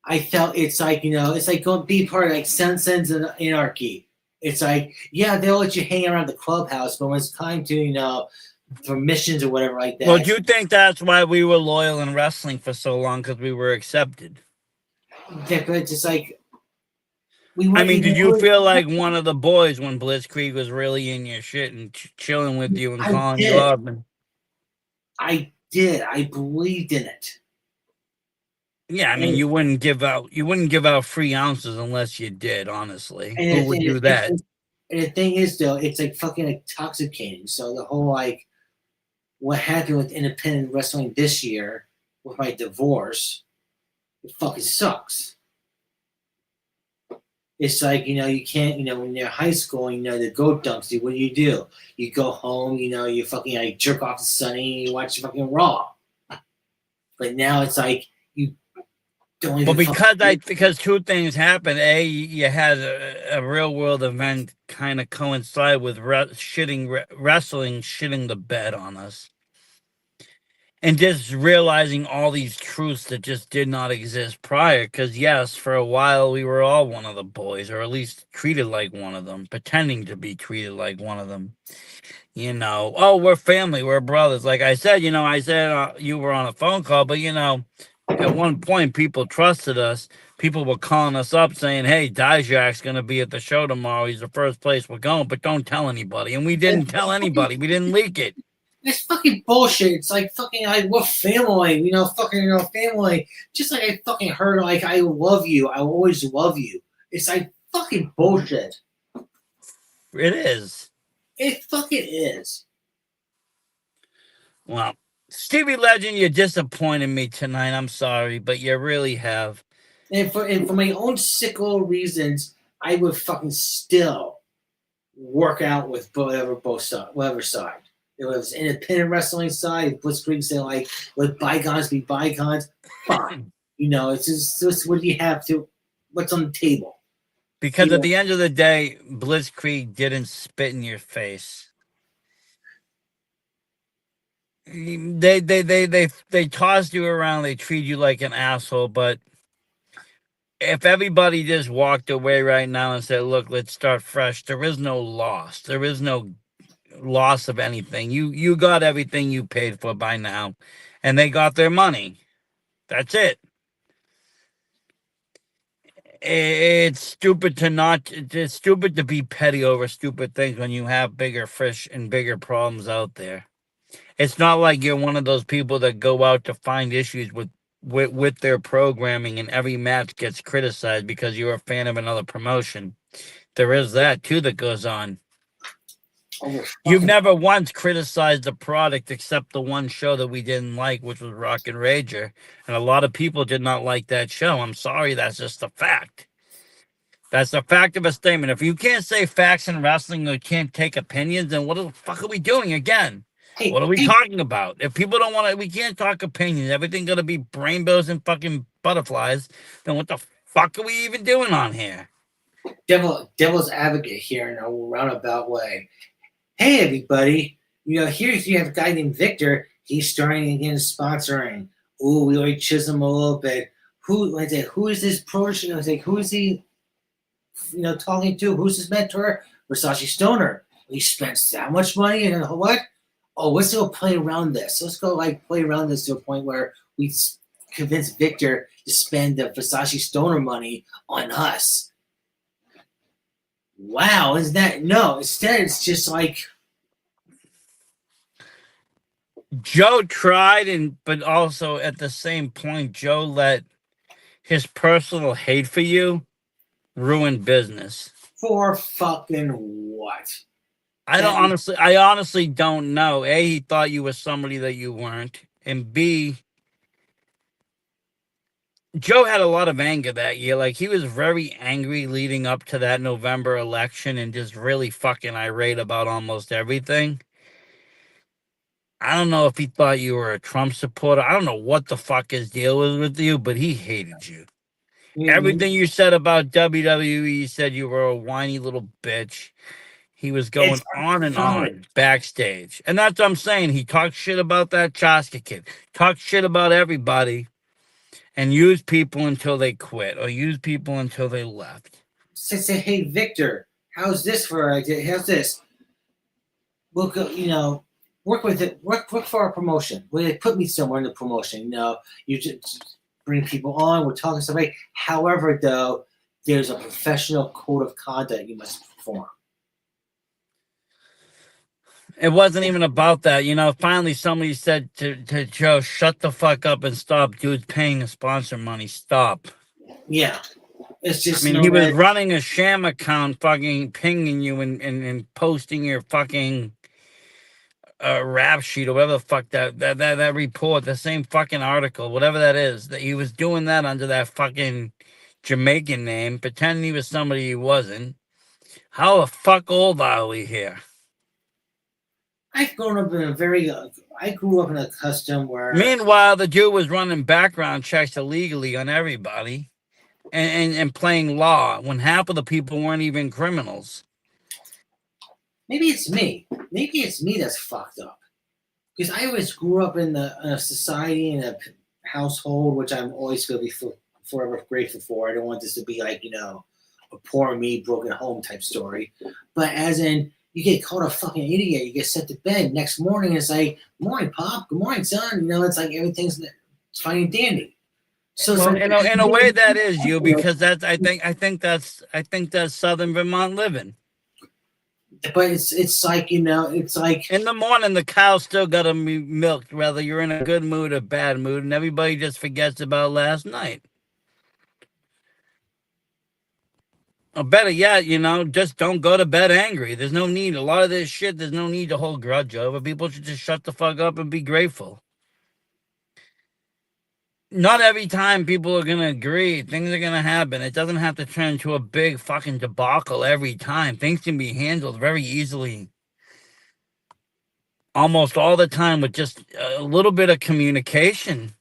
I felt it's like it's like going to be part of like Sons and Anarchy. It's like, yeah, they'll let you hang around the clubhouse, but when it's time to for missions or whatever like that. Well, do you think that's why we were loyal in wrestling for so long? Because we were accepted. Yeah, but it's just like I mean, did you feel like one of the boys when Blitzkrieg was really in your shit and chilling with you and calling you up? I did. I believed in it. Yeah, I mean, you wouldn't give out free ounces unless you did. Honestly, who would do that? And the thing is, though, it's like fucking intoxicating. So the whole like what happened with independent wrestling this year with my divorce, it fucking sucks. It's like, you can't, when you're in high school, the goat dumps you, what do? You go home, you fucking like jerk off to Sunny and you watch fucking Raw. But now it's like you don't even. Well, because two things happened. A, you had a real world event kind of coincide with wrestling shitting the bed on us. And just realizing all these truths that just did not exist prior. Because, yes, for a while we were all one of the boys, or at least treated like one of them, pretending to be treated like one of them. Oh, we're family, we're brothers. Like I said, you were on a phone call, but, at one point people trusted us. People were calling us up saying, "Hey, Dijak's going to be at the show tomorrow. He's the first place we're going, but don't tell anybody." And we didn't tell anybody. We didn't leak it. It's fucking bullshit. It's like fucking we're family, family. Just like I fucking heard like I love you. I will always love you. It's like fucking bullshit. It is. It fucking is. Well, Stevie Legend, you disappointed me tonight. I'm sorry, but you really have. And for my own sick little reasons, I would fucking still work out with whatever side. It was independent wrestling side. Blitzkrieg said like, "Let bygones be bygones." Fine, it's just what do you have to? What's on the table? Because at the end of the day, Blitzkrieg didn't spit in your face. They tossed you around. They treat you like an asshole. But if everybody just walked away right now and said, "Look, let's start fresh," there is no loss. There is no loss of anything. You got everything you paid for by now, and they got their money. That's it. It's stupid it's stupid to be petty over stupid things when you have bigger fish and bigger problems out there. It's not like you're one of those people that go out to find issues with their programming and every match gets criticized because you're a fan of another promotion. There is that too that goes on. Over You've fucking never once criticized the product except the one show that we didn't like, which was Rock and Rager. And a lot of people did not like that show. I'm sorry, that's just a fact. That's the fact of a statement. If you can't say facts in wrestling or can't take opinions, then what the fuck are we doing again? What are we hey, talking about? If people don't want to, we can't talk opinions. Everything gonna be rainbows and fucking butterflies. Then what the fuck are we even doing on here? devil's advocate here in a roundabout way. Hey, everybody. Here you have a guy named Victor. He's starting again sponsoring. Ooh, we already chisel him a little bit. Who is this protege? I was like, who is he, talking to? Who's his mentor? Versace Stoner. He spends that much money and what? Oh, let's go play around this. Let's go play around this to a point where we convince Victor to spend the Versace Stoner money on us. Wow, is that no? Instead, it's just like Joe tried, but also at the same point, Joe let his personal hate for you ruin business. for fucking what? I honestly don't know. A, he thought you were somebody that you weren't, and B, Joe had a lot of anger that year. Like, he was very angry leading up to that November election and just really fucking irate about almost everything. I don't know if he thought you were a Trump supporter. I don't know what the fuck his deal was with you, but he hated you. Everything you said about WWE, you said you were a whiny little bitch. He was going It's on and fine. on backstage. And that's what I'm saying. He talked shit about that Chaska kid, talked shit about everybody, and used people until they quit or used people until they left. Say, hey, Victor, how's this for? How's this? We'll go. Work with it. Work for our promotion. Will they put me somewhere in the promotion? You just bring people on. We're talking somebody. However, though, there's a professional code of conduct you must perform. It wasn't even about that. Finally somebody said to Joe, shut the fuck up and stop. Dude's paying the sponsor money. Stop. Yeah, it's I just mean, he was running a sham account, fucking pinging you and posting your fucking rap sheet or whatever the fuck that report, the same fucking article, whatever that is, that he was doing that under that fucking Jamaican name, pretending he was somebody he wasn't. How the fuck old are we here? I've grown up in a very. I grew up in a custom where. Meanwhile, the dude was running background checks illegally on everybody and playing law when half of the people weren't even criminals. Maybe it's me. Maybe it's me that's fucked up. Because I always grew up in a society in a household, which I'm always going to be forever grateful for. I don't want this to be like a poor me broken home type story, but as in you get called a fucking idiot, you get sent to bed next morning. It's like, morning, pop. Good morning, son. It's like everything's fine and dandy. So well, like, in a way, that is you, because that's I think that's Southern Vermont living. But it's like it's like in the morning the cow's still got to be milked, whether you're in a good mood or bad mood, and everybody just forgets about last night. Or better yet, just don't go to bed angry. There's no need. A lot of this shit, there's no need to hold grudge over. People should just shut the fuck up and be grateful. Not every time people are going to agree. Things are going to happen. It doesn't have to turn into a big fucking debacle every time. Things can be handled very easily. Almost all the time with just a little bit of communication.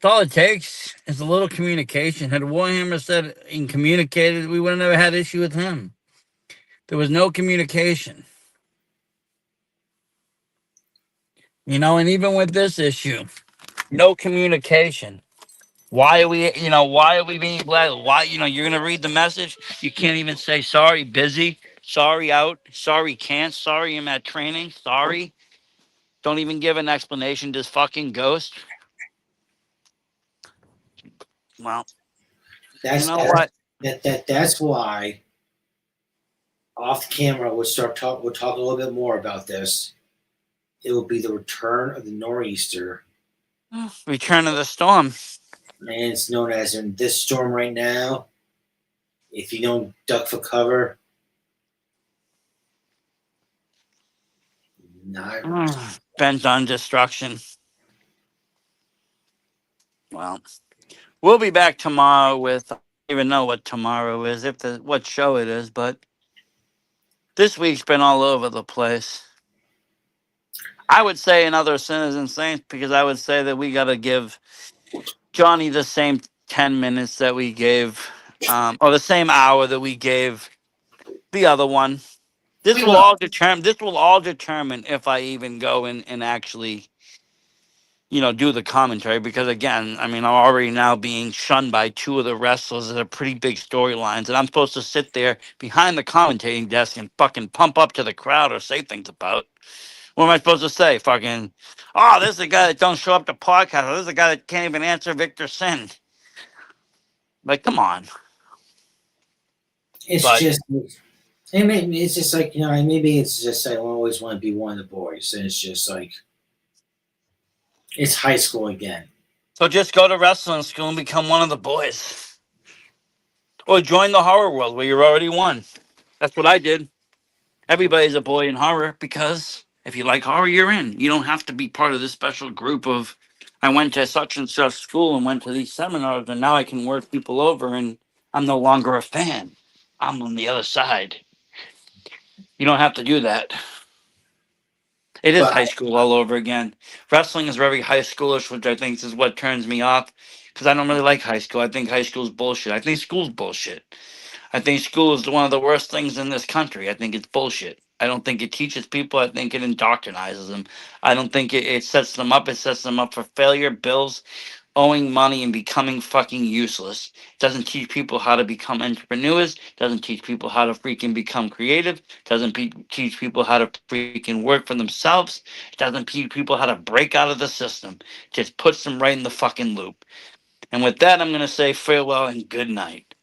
That's all it takes is a little communication. Had Warhammer said and communicated, we would have never had issue with him. There was no communication. And even with this issue, no communication. Why are we being glad? Why, you're going to read the message. You can't even say, sorry, busy, sorry, out, sorry, can't, sorry, I'm at training, sorry. Don't even give an explanation. Just fucking ghost. Well, that's what? That's why off camera we'll talk a little bit more about this. It will be the return of the nor'easter. Return of the storm. And it's known as in this storm right now. If you don't duck for cover, Not. Bent on destruction. Well, we'll be back tomorrow with I don't even know what tomorrow is, if the what show it is, but this week's been all over the place. I would say another Sinners and Saints because I would say that we got to give Johnny the same 10 minutes that we gave, or the same hour that we gave the other one. This We will will. all determine. This will all determine if I even go in and actually, do the commentary. Because again, I mean, I'm already now being shunned by two of the wrestlers that are pretty big storylines, and I'm supposed to sit there behind the commentating desk and fucking pump up to the crowd or say things about. What am I supposed to say? Fucking, oh, this is a guy that don't show up to podcast. Or this is a guy that can't even answer Victor Sin. Like, come on. It's But just. And maybe it's just like maybe it's just I always want to be one of the boys, and it's just like it's high school again. so just go to wrestling school and become one of the boys, or join the horror world where you're already one. That's what I did. Everybody's a boy in horror because if you like horror, you're in. You don't have to be part of this special group of. I went to such and such school and went to these seminars, and now I can work people over, and I'm no longer a fan. I'm on the other side. You don't have to do that. It is But high school all over again. Wrestling is very high schoolish, which I think is what turns me off because I don't really like high school. I think high school's bullshit. I think school's bullshit. I think school is one of the worst things in this country. I think it's bullshit. I don't think it teaches people. I think it indoctrinizes them. I don't think it sets them up. It sets them up for failure, bills, owing money, and becoming fucking useless. It doesn't teach people how to become entrepreneurs. Doesn't teach people how to freaking become creative. Teach people how to freaking work for themselves. Doesn't teach people how to break out of the system. Just puts them right in the fucking loop. And with that, I'm going to say farewell and good night.